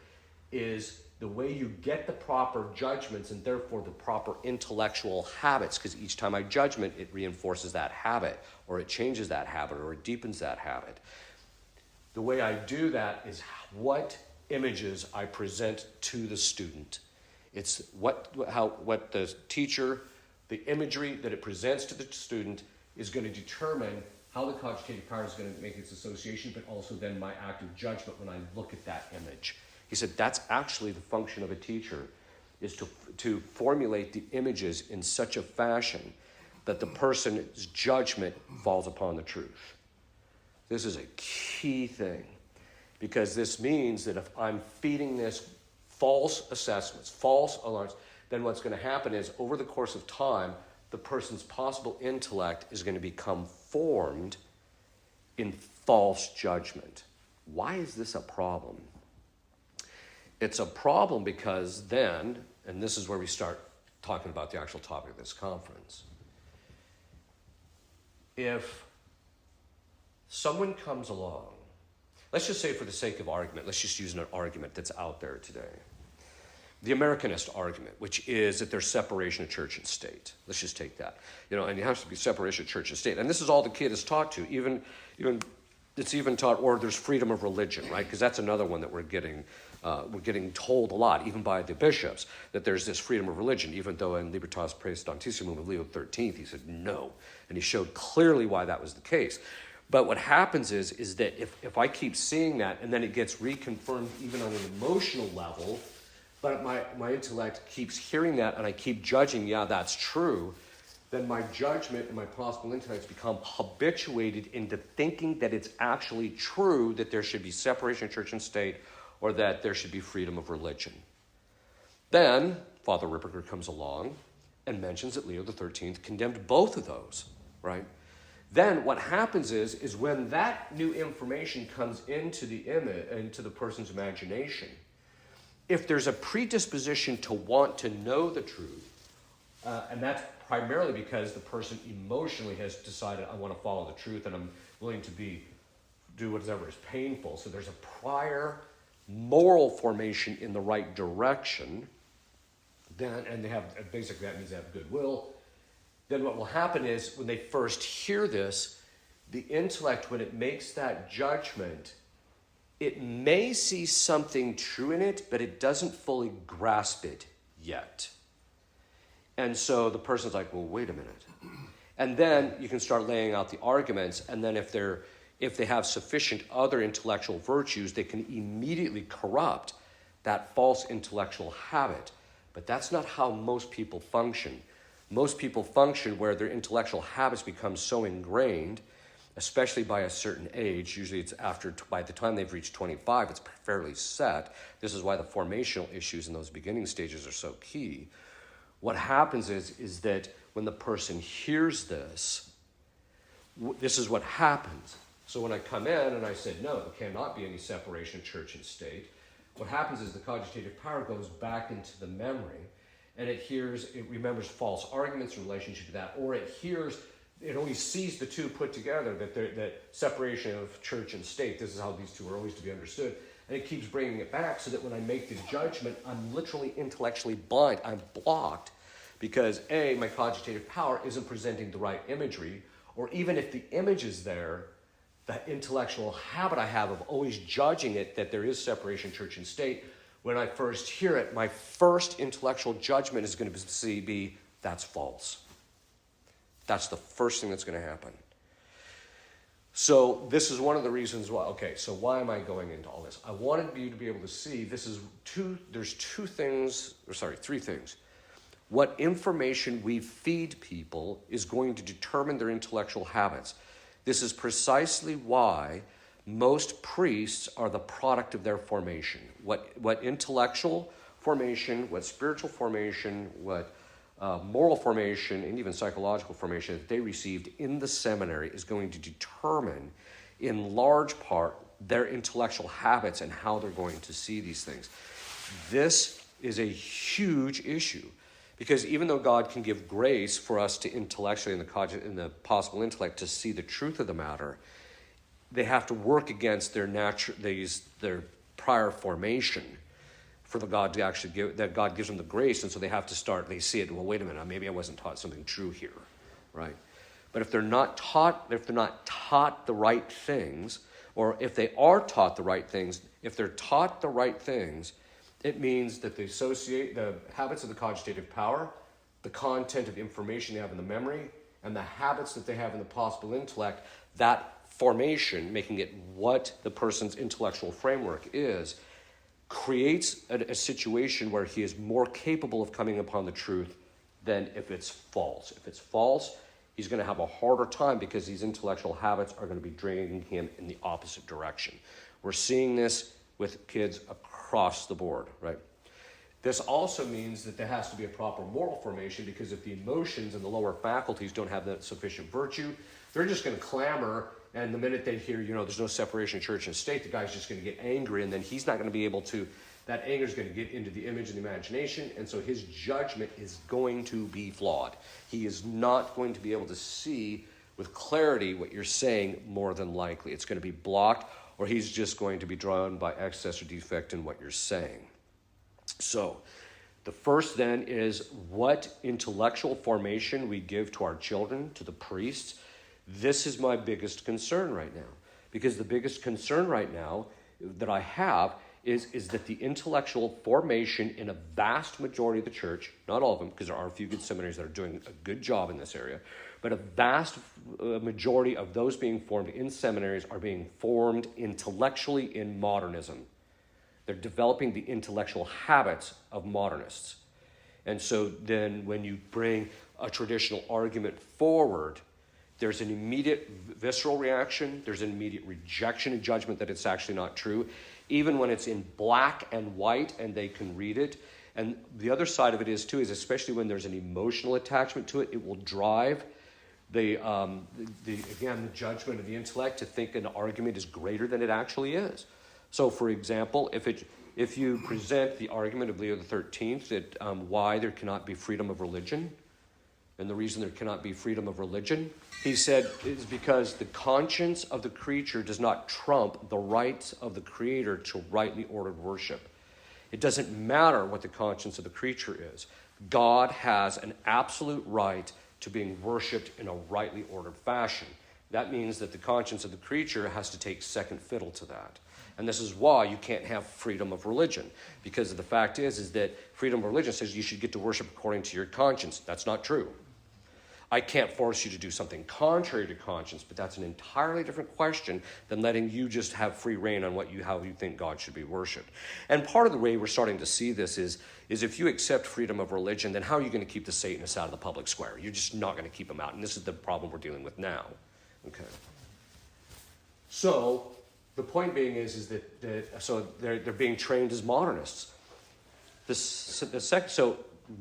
is the way you get the proper judgments and therefore the proper intellectual habits, because each time I judgment, it reinforces that habit, or it changes that habit, or it deepens that habit. The way I do that is what images I present to the student. It's what the teacher, the imagery that it presents to the student is going to determine how the cogitative power is going to make its association, but also then my active judgment when I look at that image. He said that's actually the function of a teacher, is to formulate the images in such a fashion that the person's judgment falls upon the truth. This is a key thing, because this means that if I'm feeding this false assessments, false alarms, then what's going to happen is over the course of time, the person's possible intellect is going to become formed in false judgment. Why is this a problem? It's a problem because then, and this is where we start talking about the actual topic of this conference, if someone comes along, let's just say for the sake of argument, let's just use an argument that's out there today. The Americanist argument, which is that there's separation of church and state. Let's just take that. And it has to be separation of church and state. And this is all the kid is taught to. Even it's even taught, or there's freedom of religion, right? Because that's another one that we're getting told a lot, even by the bishops, that there's this freedom of religion, even though in Libertas Praestantissimum of Leo XIII, he said no. And he showed clearly why that was the case. But what happens is that if I keep seeing that, and then it gets reconfirmed even on an emotional level, but my intellect keeps hearing that, and I keep judging, yeah, that's true, then my judgment and my possible intellects become habituated into thinking that it's actually true that there should be separation of church and state, or that there should be freedom of religion. Then Father Ripperger comes along and mentions that Leo XIII condemned both of those, right? Then what happens is when that new information comes into the person's imagination, if there's a predisposition to want to know the truth, and that's primarily because the person emotionally has decided, I want to follow the truth and I'm willing to do whatever is painful. So there's a prior moral formation in the right direction, and they have, basically that means they have goodwill. Then what will happen is when they first hear this, the intellect, when it makes that judgment, it may see something true in it, but it doesn't fully grasp it yet. And so the person's like, well, wait a minute. And then you can start laying out the arguments, and then if they have sufficient other intellectual virtues, they can immediately corrupt that false intellectual habit. But that's not how most people function. Most people function where their intellectual habits become so ingrained, especially by a certain age. Usually it's by the time they've reached 25, it's fairly set. This is why the formational issues in those beginning stages are so key. What happens is that when the person hears this is what happens. So when I come in and I said, no, there cannot be any separation of church and state, what happens is the cogitative power goes back into the memory, and it remembers false arguments in relationship to that, or it only sees the two put together, that separation of church and state, this is how these two are always to be understood, and it keeps bringing it back so that when I make the judgment, I'm literally intellectually blind, I'm blocked, because A, my cogitative power isn't presenting the right imagery, or even if the image is there, that intellectual habit I have of always judging it that there is separation church and state, when I first hear it, my first intellectual judgment is going to be that's false. That's the first thing that's going to happen. So this is one of the reasons why, so why am I going into all this? I wanted you to be able to see there's three things. What information we feed people is going to determine their intellectual habits. This is precisely why most priests are the product of their formation. What intellectual formation, what spiritual formation, what moral formation, and even psychological formation that they received in the seminary is going to determine, in large part, their intellectual habits and how they're going to see these things. This is a huge issue, because even though God can give grace for us to intellectually, in the possible intellect, to see the truth of the matter, they have to work against their prior formation for the God to actually give, that God gives them the grace, and so they have to start, they see it, well, wait a minute, maybe I wasn't taught something true here, right? But if they're not taught the right things, or if they are taught the right things, if they're taught the right things, it means that they associate the habits of the cogitative power, the content of information they have in the memory, and the habits that they have in the possible intellect, that formation, making it what the person's intellectual framework is, creates a situation where he is more capable of coming upon the truth than if it's false. If it's false, he's going to have a harder time because these intellectual habits are going to be draining him in the opposite direction. We're seeing this with kids across the board, right? This also means that there has to be a proper moral formation, because if the emotions and the lower faculties don't have that sufficient virtue, they're just going to clamor. And the minute they hear, there's no separation of church and state, the guy's just going to get angry, and then he's not going to be able to, that anger is going to get into the image and the imagination, and so his judgment is going to be flawed. He is not going to be able to see with clarity what you're saying, more than likely. It's going to be blocked, or he's just going to be drawn by excess or defect in what you're saying. So, the first then is what intellectual formation we give to our children, to the priests. This is my biggest concern right now, because the biggest concern right now that I have is that the intellectual formation in a vast majority of the church, not all of them, because there are a few good seminaries that are doing a good job in this area, but a vast majority of those being formed in seminaries are being formed intellectually in modernism. They're developing the intellectual habits of modernists. And so then when you bring a traditional argument forward, there's an immediate visceral reaction. There's an immediate rejection and judgment that it's actually not true, even when it's in black and white and they can read it. And the other side of it is, too, is especially when there's an emotional attachment to it, it will drive the judgment of the intellect to think an argument is greater than it actually is. So, for example, if you present the argument of Leo XIII that why there cannot be freedom of religion, and the reason there cannot be freedom of religion, he said, is because the conscience of the creature does not trump the rights of the Creator to rightly ordered worship. It doesn't matter what the conscience of the creature is. God has an absolute right to being worshipped in a rightly ordered fashion. That means that the conscience of the creature has to take second fiddle to that. And this is why you can't have freedom of religion, because the fact is that freedom of religion says you should get to worship according to your conscience. That's not true. I can't force you to do something contrary to conscience, but that's an entirely different question than letting you just have free reign on how you think God should be worshipped. And part of the way we're starting to see this is if you accept freedom of religion, then how are you going to keep the Satanists out of the public square? You're just not going to keep them out. And this is the problem we're dealing with now. Okay. So the point being is that they're being trained as modernists. So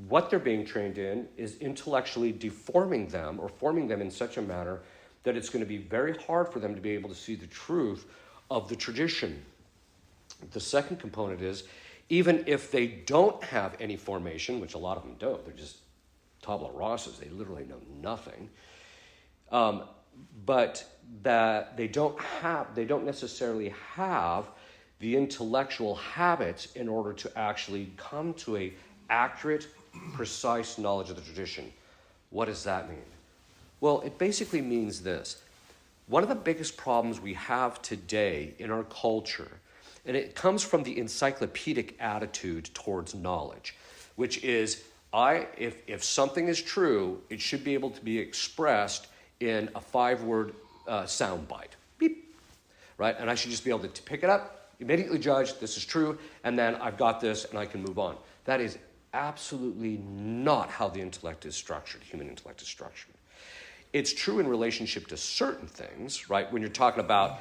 what they're being trained in is intellectually deforming them or forming them in such a manner that it's going to be very hard for them to be able to see the truth of the tradition. The second component is, even if they don't have any formation, which a lot of them don't, they're just tabula rasas, they literally know nothing, but that they don't necessarily have the intellectual habits in order to actually come to a accurate, precise knowledge of the tradition. What does that mean? Well, it basically means this. One of the biggest problems we have today in our culture, and it comes from the encyclopedic attitude towards knowledge, which is, if something is true, it should be able to be expressed in a 5-word soundbite. Beep. Right? And I should just be able to pick it up, immediately judge, this is true, and then I've got this and I can move on. That is absolutely not how the intellect is structured, human intellect is structured. It's true in relationship to certain things, right? When you're talking about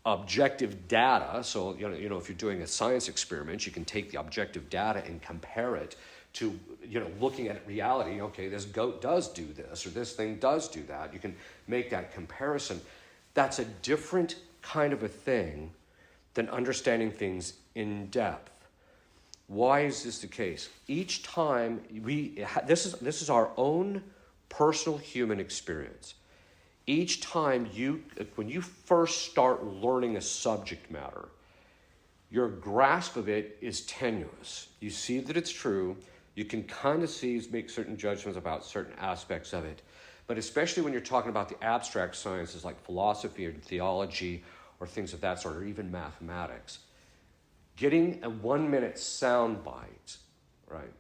objective data. So, if you're doing a science experiment, you can take the objective data and compare it to, looking at reality. Okay, this goat does do this, or this thing does do that. You can make that comparison. That's a different kind of a thing than understanding things in depth. Why is this the case? Each time this is our own personal human experience. Each time when you first start learning a subject matter, your grasp of it is tenuous. You see that it's true. You can kind of make certain judgments about certain aspects of it. But especially when you're talking about the abstract sciences like philosophy or theology or things of that sort, or even mathematics, getting a 1-minute sound bite, right?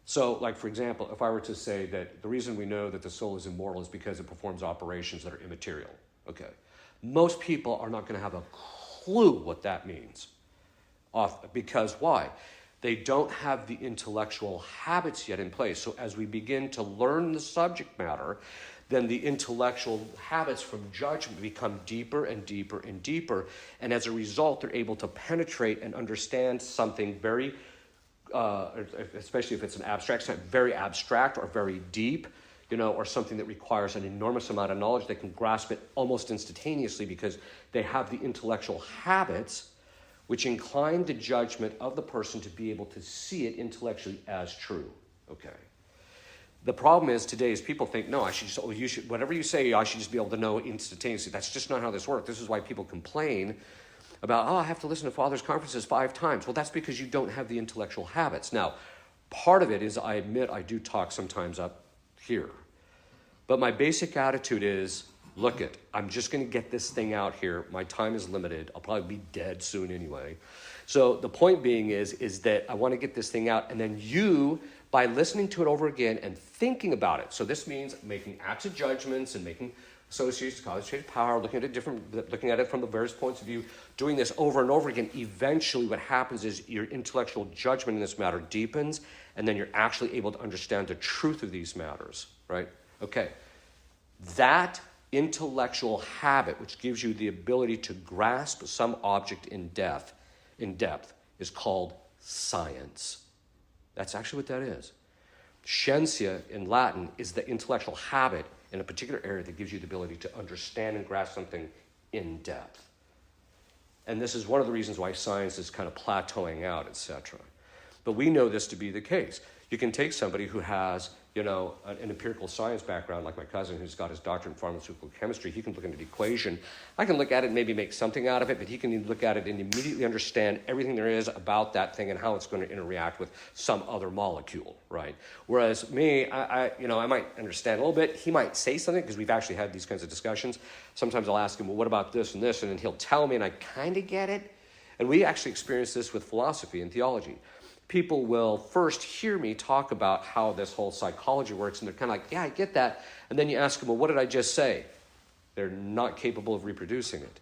So, like, for example, if I were to say that the reason we know that the soul is immortal is because it performs operations that are immaterial, okay? Most people are not going to have a clue what that means. Because why? They don't have the intellectual habits yet in place. So as we begin to learn the subject matter, then the intellectual habits from judgment become deeper and deeper and deeper. And as a result, they're able to penetrate and understand something very, especially if it's an abstract, very abstract or very deep, or something that requires an enormous amount of knowledge. They can grasp it almost instantaneously because they have the intellectual habits which incline the judgment of the person to be able to see it intellectually as true. Okay. The problem is today is people think, no, whatever you say, I should just be able to know instantaneously. That's just not how this works. This is why people complain about, I have to listen to Father's conferences 5 times. Well, that's because you don't have the intellectual habits. Now, part of it is, I admit, I do talk sometimes up here. But my basic attitude is, I'm just going to get this thing out here. My time is limited. I'll probably be dead soon anyway. So the point being is that I want to get this thing out, and then you, by listening to it over again and thinking about it. So this means making active judgments and making associations, cogitative power, looking at it from the various points of view, doing this over and over again. Eventually what happens is your intellectual judgment in this matter deepens, and then you're actually able to understand the truth of these matters, right? Okay. That intellectual habit, which gives you the ability to grasp some object in depth, is called science. That's actually what that is. Scientia in Latin is the intellectual habit in a particular area that gives you the ability to understand and grasp something in depth. And this is one of the reasons why science is kind of plateauing out, etc. But we know this to be the case. You can take somebody who has, an empirical science background, like my cousin who's got his doctorate in pharmaceutical chemistry. He can look at an equation. I can look at it and maybe make something out of it, but he can look at it and immediately understand everything there is about that thing and how it's going to interact with some other molecule, right? Whereas me, I might understand a little bit. He might say something, because we've actually had these kinds of discussions. Sometimes I'll ask him, well, what about this and this? And then he'll tell me, and I kind of get it. And we actually experience this with philosophy and theology. People will first hear me talk about how this whole psychology works, and they're kind of like, yeah, I get that. And then you ask them, well, what did I just say? They're not capable of reproducing it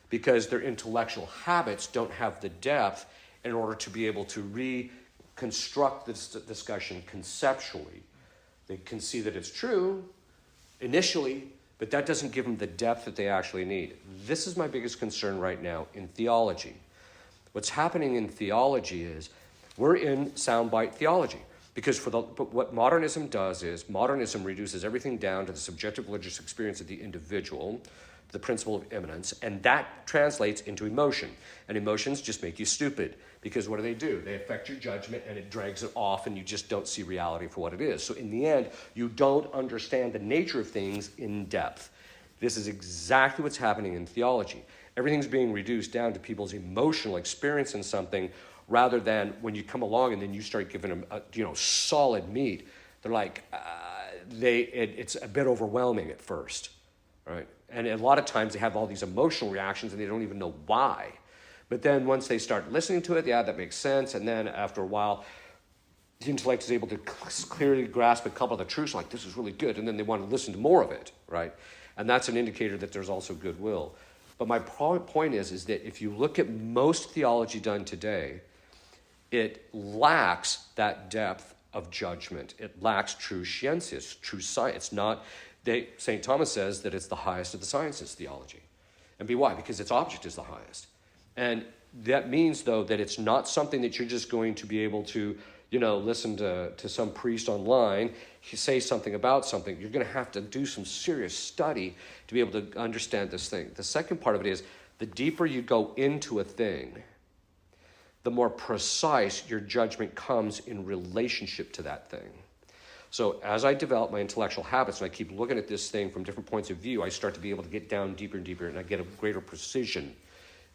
because their intellectual habits don't have the depth in order to be able to reconstruct this discussion conceptually. They can see that it's true initially, but that doesn't give them the depth that they actually need. This is my biggest concern right now in theology. What's happening in theology is we're in soundbite theology, because what modernism does is modernism reduces everything down to the subjective religious experience of the individual, the principle of immanence, and that translates into emotion. And emotions just make you stupid, because what do? They affect your judgment, and it drags it off, and you just don't see reality for what it is. So in the end, you don't understand the nature of things in depth. This is exactly what's happening in theology. Everything's being reduced down to people's emotional experience in something, rather than when you come along and then you start giving them, solid meat. They're like, it's a bit overwhelming at first, right? And a lot of times they have all these emotional reactions and they don't even know why. But then once they start listening to it, yeah, that makes sense. And then after a while, the intellect is able to clearly grasp a couple of the truths, like this is really good. And then they want to listen to more of it, right? And that's an indicator that there's also goodwill. But my point is that if you look at most theology done today, it lacks that depth of judgment. It lacks true scientia, true science. St. Thomas says that it's the highest of the sciences, theology. And why? Because its object is the highest. And that means, though, that it's not something that you're just going to be able to, listen to some priest online, say something about something. You're going to have to do some serious study to be able to understand this thing. The second part of it is, the deeper you go into a thing, the more precise your judgment comes in relationship to that thing. So as I develop my intellectual habits and I keep looking at this thing from different points of view, I start to be able to get down deeper and deeper, and I get a greater precision.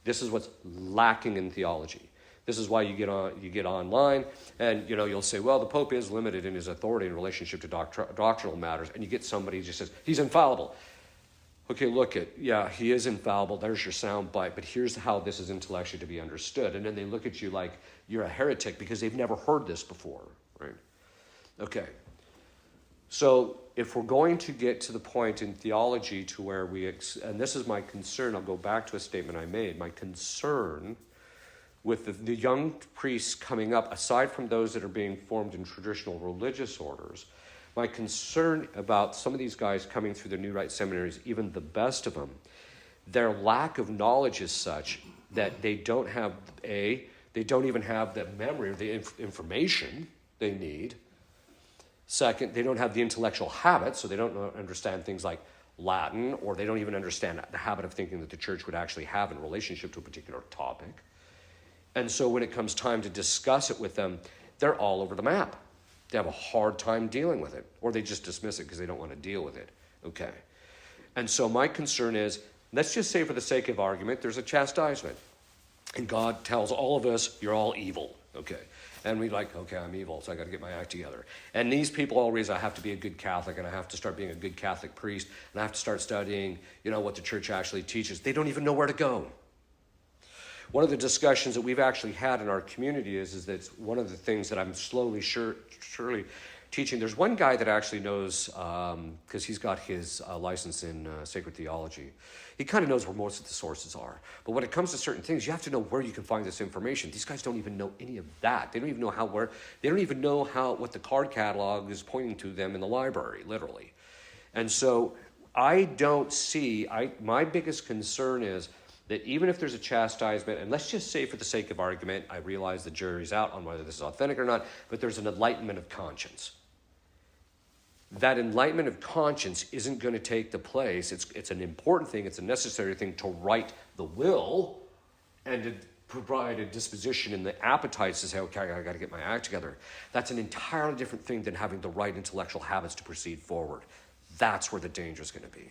This is what's lacking in theology. This is why you get online, and you'll say, well, the Pope is limited in his authority in relationship to doctrinal matters, and you get somebody who just says he's infallible. Okay, he is infallible. There's your sound bite, but here's how this is intellectually to be understood. And then they look at you like you're a heretic because they've never heard this before, right? Okay. So if we're going to get to the point in theology to where and this is my concern, I'll go back to a statement I made, my concern with the young priests coming up, aside from those that are being formed in traditional religious orders, my concern about some of these guys coming through the New Rite seminaries, even the best of them, their lack of knowledge is such that they don't even have the memory or the information they need. Second, they don't have the intellectual habits, so they don't understand things like Latin, or they don't even understand the habit of thinking that the church would actually have in relationship to a particular topic. And so when it comes time to discuss it with them, they're all over the map. They have a hard time dealing with it, or they just dismiss it because they don't want to deal with it. Okay. And so my concern is, let's just say for the sake of argument, there's a chastisement. And God tells all of us, you're all evil. Okay. And we're like, okay, I'm evil, so I got to get my act together. And these people all realize I have to be a good Catholic, and I have to start being a good Catholic priest, and I have to start studying, what the church actually teaches. They don't even know where to go. One of the discussions that we've actually had in our community is that one of the things that I'm slowly, surely teaching. There's one guy that actually knows, because he's got his license in sacred theology. He kind of knows where most of the sources are. But when it comes to certain things, you have to know where you can find this information. These guys don't even know any of that. They don't even know what the card catalog is pointing to them in the library, literally. And so I don't see, my biggest concern is that even if there's a chastisement, and let's just say for the sake of argument, I realize the jury's out on whether this is authentic or not, but there's an enlightenment of conscience. That enlightenment of conscience isn't going to take the place. It's an important thing, it's a necessary thing to right the will and to provide a disposition in the appetites to say, okay, I got to get my act together. That's an entirely different thing than having the right intellectual habits to proceed forward. That's where the danger is going to be,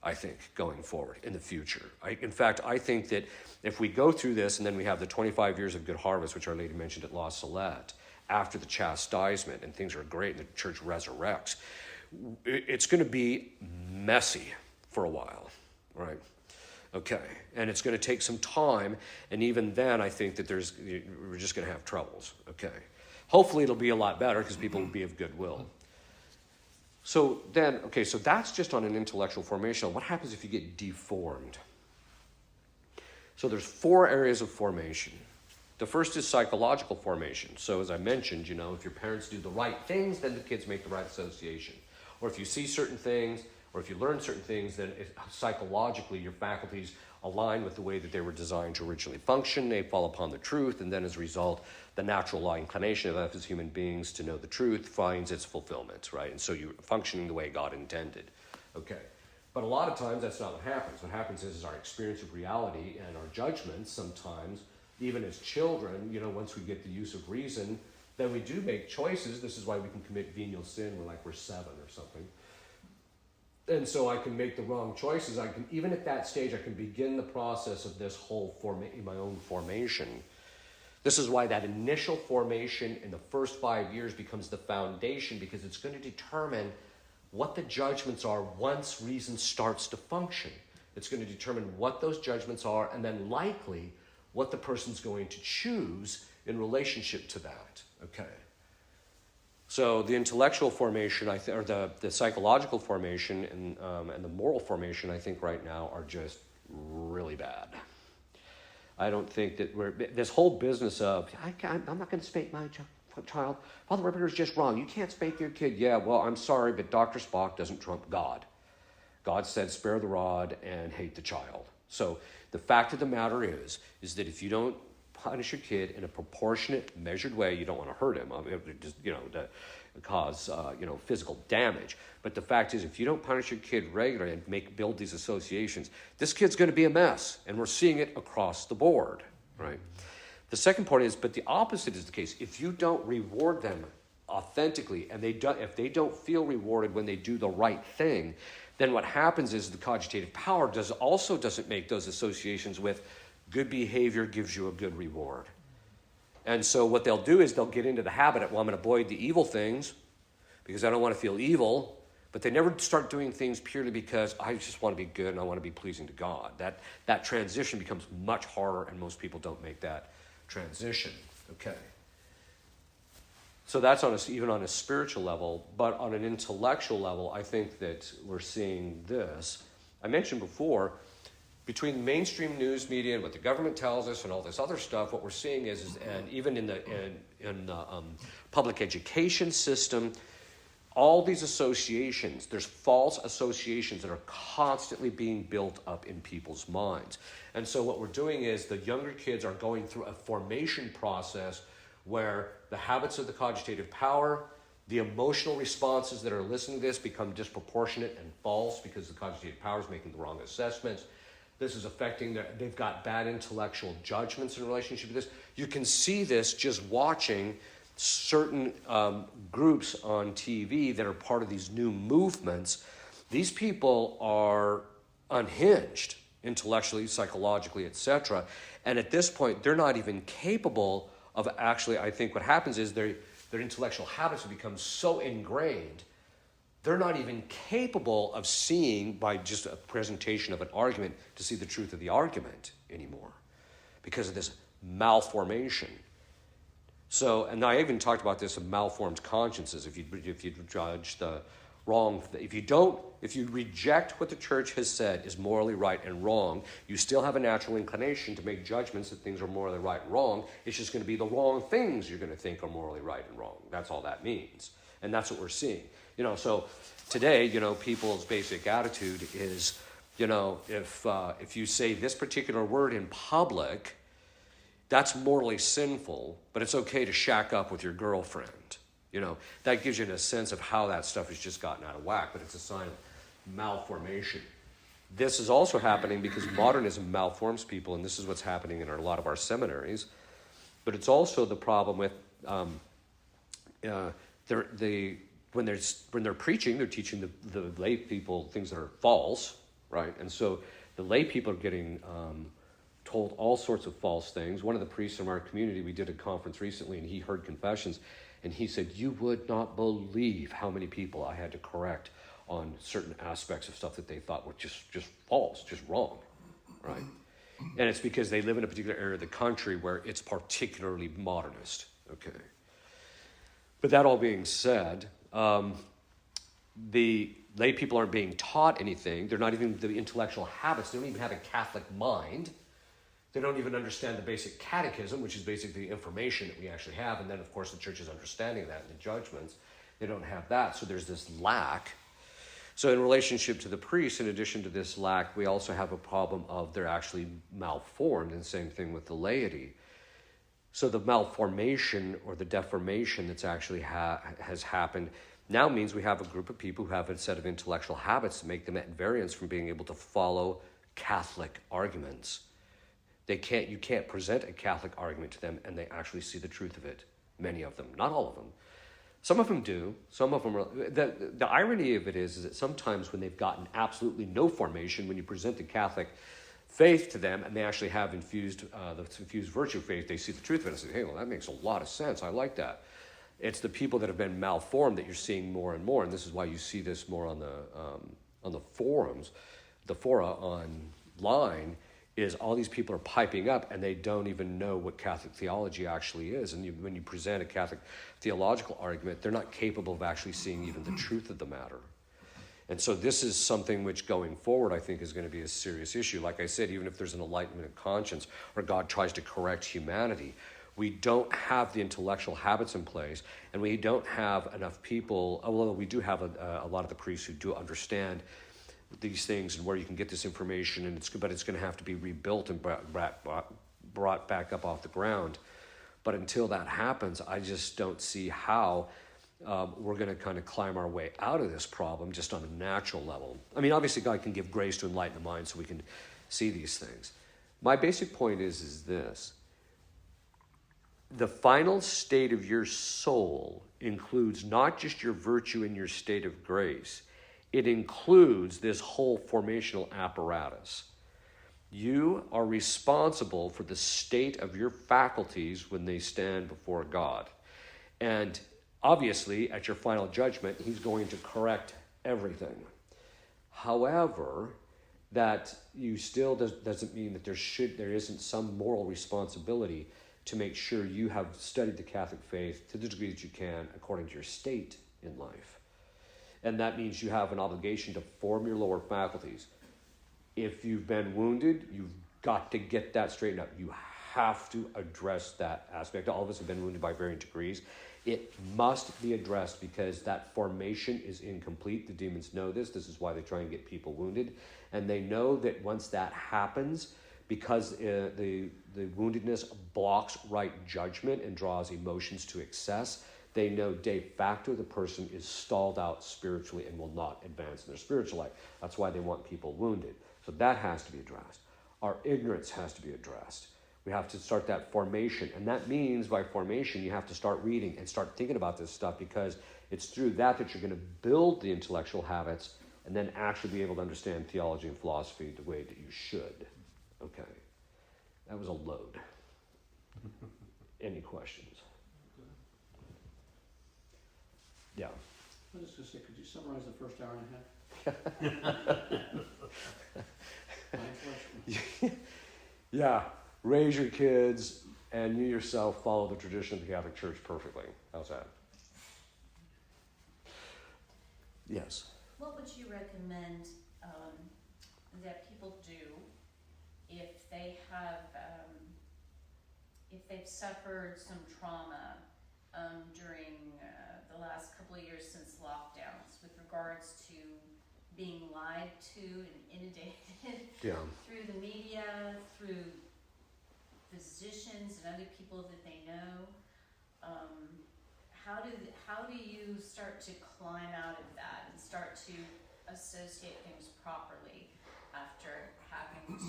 I think, going forward in the future. In fact, I think that if we go through this and then we have the 25 years of good harvest, which Our Lady mentioned at La Salette, after the chastisement and things are great and the church resurrects, it's going to be messy for a while, right? Okay, and it's going to take some time, and even then I think that we're just going to have troubles, okay? Hopefully it'll be a lot better because people will be of goodwill. So then, okay, so that's just on an intellectual formation. What happens if you get deformed? So there's 4 areas of formation. The first is psychological formation. So as I mentioned, if your parents do the right things, then the kids make the right association. Or if you see certain things, or if you learn certain things, then psychologically your faculties align with the way that they were designed to originally function. They fall upon the truth, and then as a result, the natural inclination of us as human beings to know the truth finds its fulfillment, right? And so you're functioning the way God intended. Okay. But a lot of times that's not what happens. What happens is our experience of reality and our judgments sometimes, even as children, once we get the use of reason, then we do make choices. This is why we can commit venial sin when we're 7 or something. And so I can make the wrong choices. Even at that stage, I can begin the process of this whole my own formation. This is why that initial formation in the first 5 years becomes the foundation, because it's going to determine what the judgments are once reason starts to function. It's going to determine what those judgments are, and then likely what the person's going to choose in relationship to that. Okay. So the intellectual formation, or the psychological formation and the moral formation, I think right now are just really bad. I don't think that this whole business of, I'm not going to spank my child. Father Ripperger is just wrong. You can't spank your kid. Yeah, well, I'm sorry, but Dr. Spock doesn't trump God. God said, spare the rod and hate the child. So the fact of the matter is that if you don't punish your kid in a proportionate, measured way, you don't want to hurt him, just, to cause, physical damage. But the fact is, if you don't punish your kid regularly and build these associations, this kid's going to be a mess. And we're seeing it across the board, right? The second part is, but the opposite is the case. If you don't reward them authentically, and if they don't feel rewarded when they do the right thing, then what happens is the cogitative power doesn't make those associations with good behavior gives you a good reward. And so what they'll do is they'll get into the habit of, well, I'm going to avoid the evil things because I don't want to feel evil, but they never start doing things purely because I just want to be good and I want to be pleasing to God. That transition becomes much harder, and most people don't make that transition. Okay. So that's even on a spiritual level, but on an intellectual level, I think that we're seeing this. I mentioned before, between the mainstream news media and what the government tells us and all this other stuff, what we're seeing is and even in the public education system, all these associations, there's false associations that are constantly being built up in people's minds. And so what we're doing is the younger kids are going through a formation process where the habits of the cogitative power, the emotional responses that are listening to this become disproportionate and false because the cogitative power is making the wrong assessments. This is affecting they've got bad intellectual judgments in relationship to this. You can see this just watching certain groups on TV that are part of these new movements. These people are unhinged intellectually, psychologically, etc. And at this point, they're not even capable of actually, I think what happens is their intellectual habits have become so ingrained, they're not even capable of seeing by just a presentation of an argument to see the truth of the argument anymore because of this malformation. So, and I even talked about this in malformed consciences. If you judge the wrong, if you reject what the church has said is morally right and wrong, you still have a natural inclination to make judgments that things are morally right and wrong. It's just going to be the wrong things you're going to think are morally right and wrong. That's all that means. And that's what we're seeing. So today, people's basic attitude is, if you say this particular word in public, that's morally sinful, but it's okay to shack up with your girlfriend. That gives you a sense of how that stuff has just gotten out of whack, but it's a sign of malformation. This is also happening because modernism malforms people, and this is what's happening in a lot of our seminaries. But it's also the problem with when they're preaching, they're teaching the lay people things that are false, right? And so the lay people are getting told all sorts of false things. One of the priests in our community, we did a conference recently, and he heard confessions, and he said, you would not believe how many people I had to correct on certain aspects of stuff that they thought were just false, just wrong, right? And it's because they live in a particular area of the country where it's particularly modernist, okay? But that all being said, the lay people aren't being taught anything. They're not even the intellectual habits. They don't even have a Catholic mind. They don't even understand the basic catechism, which is basically the information that we actually have. And then, of course, the church's understanding that and the judgments. They don't have that. So there's this lack. So in relationship to the priests, in addition to this lack, we also have a problem of they're actually malformed, and same thing with the laity. So the malformation or the deformation that's actually has happened now means we have a group of people who have a set of intellectual habits that make them at variance from being able to follow Catholic arguments. You can't present a Catholic argument to them and they actually see the truth of it. Many of them, not all of them. Some of them do. Some of them are. The irony of it is that sometimes when they've gotten absolutely no formation, when you present the Catholic faith to them and they actually have the infused virtue faith, they see the truth of it and say, hey, well, that makes a lot of sense. I like that. It's the people that have been malformed that you're seeing more and more, and this is why you see this more on the forums, the fora online, is all these people are piping up and they don't even know what Catholic theology actually is. And when you present a Catholic theological argument, they're not capable of actually seeing even the truth of the matter. And so this is something which going forward I think is going to be a serious issue. Like I said, even if there's an enlightenment of conscience or God tries to correct humanity, we don't have the intellectual habits in place, and we don't have enough people, although we do have a lot of the priests who do understand these things and where you can get this information, but it's going to have to be rebuilt and brought back up off the ground. But until that happens, I just don't see how we're going to kind of climb our way out of this problem just on a natural level. I mean, obviously God can give grace to enlighten the mind so we can see these things. My basic point is this. The final state of your soul includes not just your virtue and your state of grace. It includes this whole formational apparatus. You are responsible for the state of your faculties when they stand before God. And obviously, at your final judgment, he's going to correct everything. However, that you still doesn't mean that there isn't some moral responsibility to make sure you have studied the Catholic faith to the degree that you can according to your state in life. And that means you have an obligation to form your lower faculties. If you've been wounded, you've got to get that straightened up. You have to address that aspect. All of us have been wounded by varying degrees. It must be addressed because that formation is incomplete. The demons know this. This is why they try and get people wounded. And they know that once that happens, because the woundedness blocks right judgment and draws emotions to excess, they know de facto the person is stalled out spiritually and will not advance in their spiritual life. That's why they want people wounded. So that has to be addressed. Our ignorance has to be addressed. We have to start that formation. And that means by formation, you have to start reading and start thinking about this stuff because it's through that you're going to build the intellectual habits and then actually be able to understand theology and philosophy the way that you should. Okay. That was a load. Any questions? Yeah. I was just going to say, could you summarize the first hour and a half? Yeah. Raise your kids and you yourself follow the tradition of the Catholic Church perfectly. How's that? Yes. What would you recommend that people do if they have, if they've suffered some trauma during the last couple of years since lockdowns with regards to being lied to and inundated through the media, through physicians and other people that they know? How do you start to climb out of that and start to associate things properly after having to?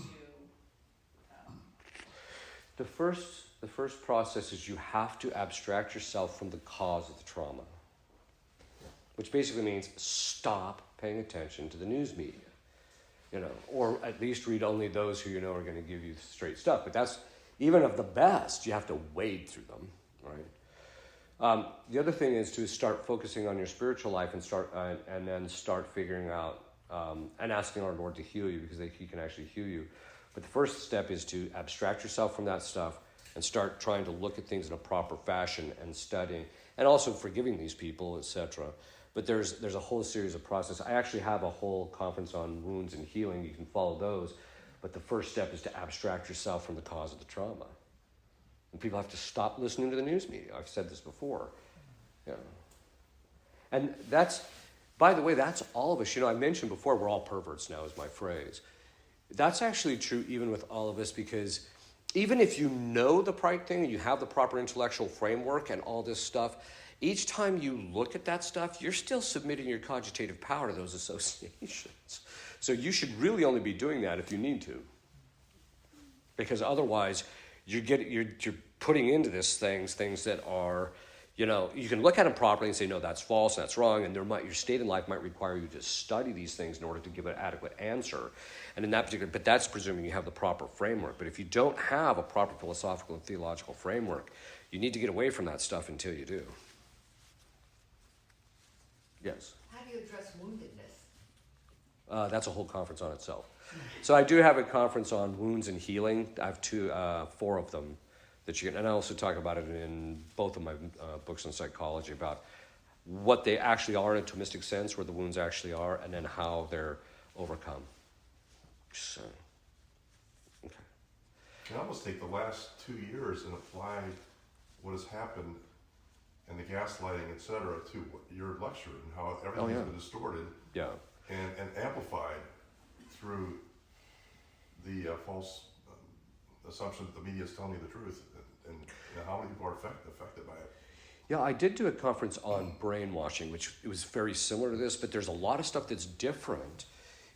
The first process is you have to abstract yourself from the cause of the trauma, which basically means stop paying attention to the news media, or at least read only those who are going to give you straight stuff. But that's even of the best. You have to wade through them, right? The other thing is to start focusing on your spiritual life and then start figuring out and asking our Lord to heal you because He can actually heal you. But the first step is to abstract yourself from that stuff and start trying to look at things in a proper fashion and studying and also forgiving these people, etc. But there's a whole series of process. I actually have a whole conference on wounds and healing. You can follow those. But the first step is to abstract yourself from the cause of the trauma. And people have to stop listening to the news media. I've said this before. Yeah. And that's, by the way, that's all of us. I mentioned before, we're all perverts now is my phrase. That's actually true even with all of us because even if you know the right thing and you have the proper intellectual framework and all this stuff, each time you look at that stuff, you're still submitting your cogitative power to those associations. So you should really only be doing that if you need to. Because otherwise, you're putting into this things that are, you can look at them properly and say, no, that's false, that's wrong, and your state in life might require you to study these things in order to give an adequate answer. And in that particular, but that's presuming you have the proper framework. But if you don't have a proper philosophical and theological framework, you need to get away from that stuff until you do. Yes? How do you address woundedness? That's a whole conference on itself. So I do have a conference on wounds and healing. I have 4 of them that you can, and I also talk about it in both of my books on psychology about what they actually are in a Thomistic sense, where the wounds actually are, and then how they're overcome. So, okay. You can almost take the last 2 years and apply what has happened and the gaslighting, etc., to your lecture and how everything's been distorted. Yeah. and amplified through the false assumption that the media is telling you the truth, and how many people are affected by it. Yeah, I did do a conference on brainwashing, which it was very similar to this, but there's a lot of stuff that's different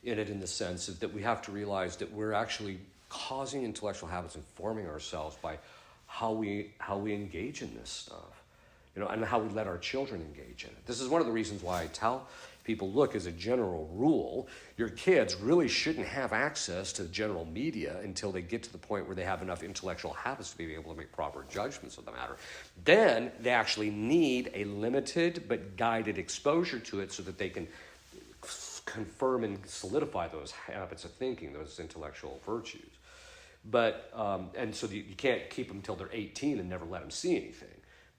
in it, in the sense that we have to realize that we're actually causing intellectual habits and forming ourselves by how we engage in this stuff, and how we let our children engage in it. This is one of the reasons why I tell people, look, as a general rule, your kids really shouldn't have access to the general media until they get to the point where they have enough intellectual habits to be able to make proper judgments of the matter. Then they actually need a limited but guided exposure to it so that they can confirm and solidify those habits of thinking, those intellectual virtues. But, and so you can't keep them until they're 18 and never let them see anything.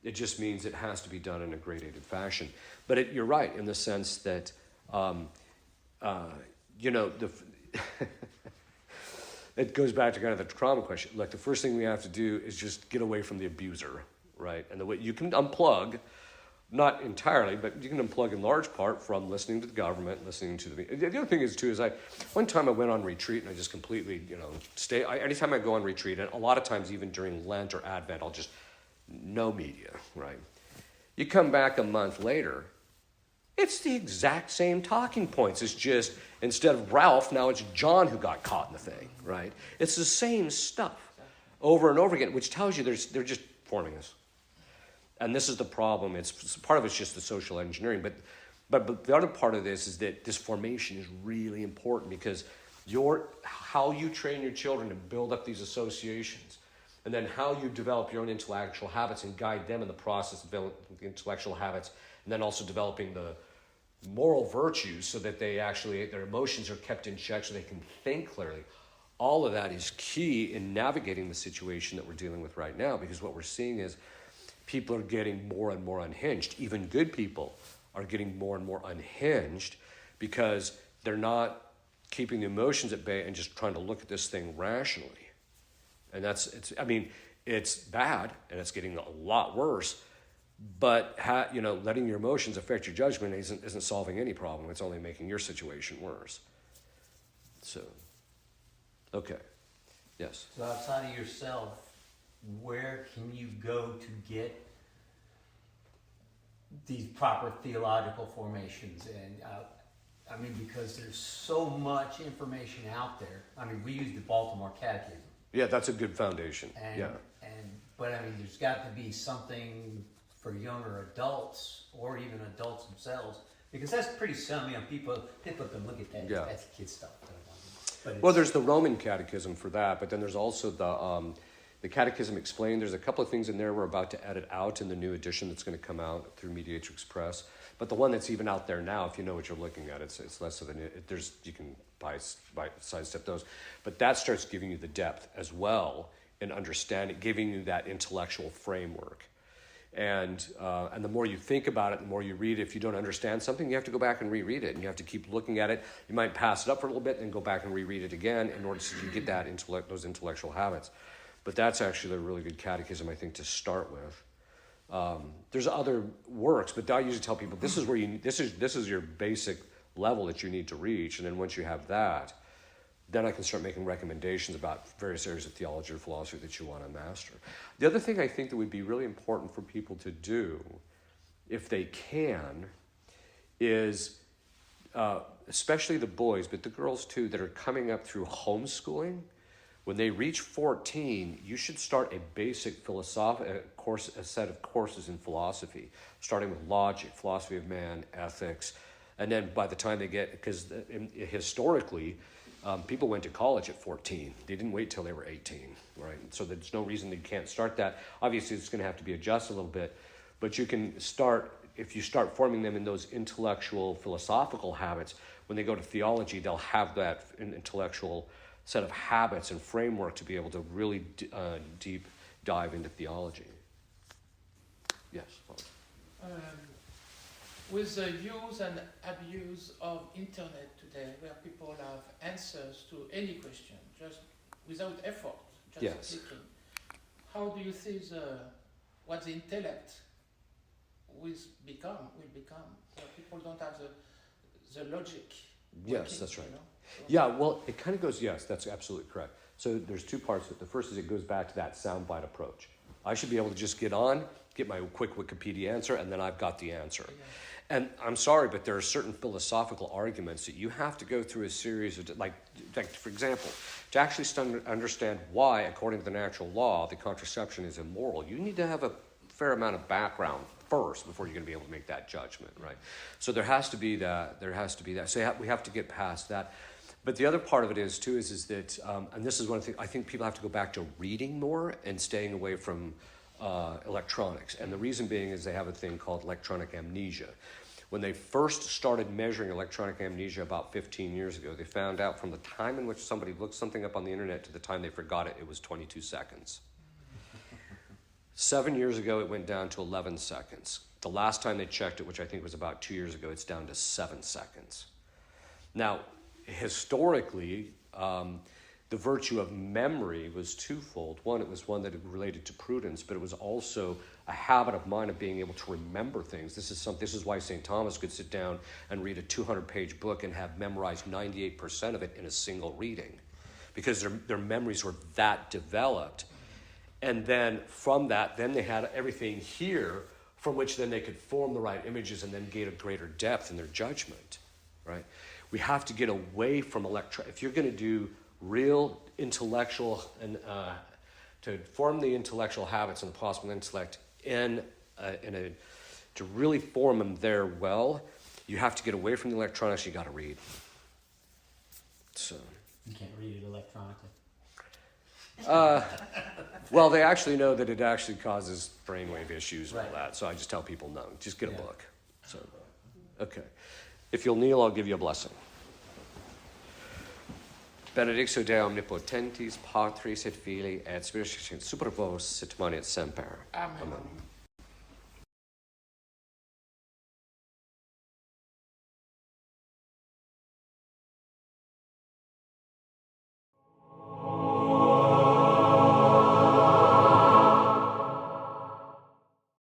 It just means it has to be done in a gradated fashion. But you're right in the sense that, it goes back to kind of the trauma question. Like, the first thing we have to do is just get away from the abuser, right? And the way you can unplug, not entirely, but you can unplug in large part from listening to the government, listening to the other thing is, too, is one time I went on retreat and I just completely, anytime I go on retreat, and a lot of times even during Lent or Advent, I'll just, no media, right? You come back a month later, it's the exact same talking points. It's just, instead of Ralph, now it's John who got caught in the thing, right? It's the same stuff over and over again, which tells you they're just forming us. And this is the problem. It's part of it's just the social engineering, but the other part of this is that this formation is really important, because how you train your children to build up these associations, and then how you develop your own intellectual habits and guide them in the process of developing the intellectual habits, and then also developing the moral virtues so that their emotions are kept in check so they can think clearly. All of that is key in navigating the situation that we're dealing with right now, because what we're seeing is people are getting more and more unhinged. Even good people are getting more and more unhinged because they're not keeping the emotions at bay and just trying to look at this thing rationally. And it's bad, and it's getting a lot worse. But letting your emotions affect your judgment isn't solving any problem. It's only making your situation worse. So, okay, yes. So outside of yourself, where can you go to get these proper theological formations? And because there's so much information out there. We use the Baltimore Catechism. Yeah, that's a good foundation. But there's got to be something for younger adults or even adults themselves, because that's pretty some. People can look at that. Yeah. That's kid stuff. Well, there's the Roman Catechism for that, but then there's also the Catechism Explained. There's a couple of things in there we're about to edit out in the new edition that's going to come out through Mediatrix Press. But the one that's even out there now, if you know what you're looking at, it's less of you can sidestep those. But that starts giving you the depth as well in understanding, giving you that intellectual framework. And the more you think about it, the more you read it. If you don't understand something, you have to go back and reread it, and you have to keep looking at it. You might pass it up for a little bit and go back and reread it again in order to get that those intellectual habits. But that's actually a really good catechism, I think, to start with. There's other works, but I usually tell people this is where this is your basic level that you need to reach, and then once you have that, then I can start making recommendations about various areas of theology or philosophy that you want to master. The other thing I think that would be really important for people to do, if they can, is especially the boys, but the girls too, that are coming up through homeschooling. When they reach 14, you should start a basic a set of courses in philosophy, starting with logic, philosophy of man, ethics, and then by the time they get, because historically, people went to college at 14. They didn't wait till they were 18, right? So there's no reason they can't start that. Obviously, it's going to have to be adjusted a little bit, but you can start, if you start forming them in those intellectual, philosophical habits, when they go to theology, they'll have that intellectual set of habits and framework to be able to really deep dive into theology. Yes. With the use and abuse of internet today, where people have answers to any question, just without effort, just clicking, how do you see what the intellect will become? Where people don't have the logic Yes, working, that's right. you know? Yeah, well, it kind of goes, yes, that's absolutely correct. So there's two parts to it. The first is it goes back to that soundbite approach. I should be able to just get on, get my quick Wikipedia answer, and then I've got the answer. Yeah. And I'm sorry, but there are certain philosophical arguments that you have to go through a series of, like for example, to actually understand why, according to the natural law, the contraception is immoral, you need to have a fair amount of background first before you're going to be able to make that judgment, right? So there has to be that. So we have to get past that. But the other part of it is that, and this is one thing, I think people have to go back to reading more and staying away from electronics. And the reason being is they have a thing called electronic amnesia. When they first started measuring electronic amnesia about 15 years ago, they found out from the time in which somebody looked something up on the internet to the time they forgot it, it was 22 seconds. 7 years ago, it went down to 11 seconds. The last time they checked it, which I think was about 2 years ago, it's down to 7 seconds. Now, historically, the virtue of memory was twofold. One, it was one that related to prudence, but it was also a habit of mind of being able to remember things. This is why St. Thomas could sit down and read a 200-page book and have memorized 98% of it in a single reading, because their memories were that developed. And then from that, then they had everything here from which then they could form the right images and then gain a greater depth in their judgment, right? We have to get away from if you're going to do real intellectual and to form the intellectual habits and the possible intellect to really form them there well, you have to get away from the electronics. You got to read. So You can't read it electronically. well, they actually know that it actually causes brainwave issues and all Right. that. So I just tell people no, just get a Yeah. book. So, okay. If you'll kneel, I'll give you a blessing. Benedictio Dei omnipotentis, Patris et Filii et Spiritus Sancti, super vos et semper. Amen. Amen.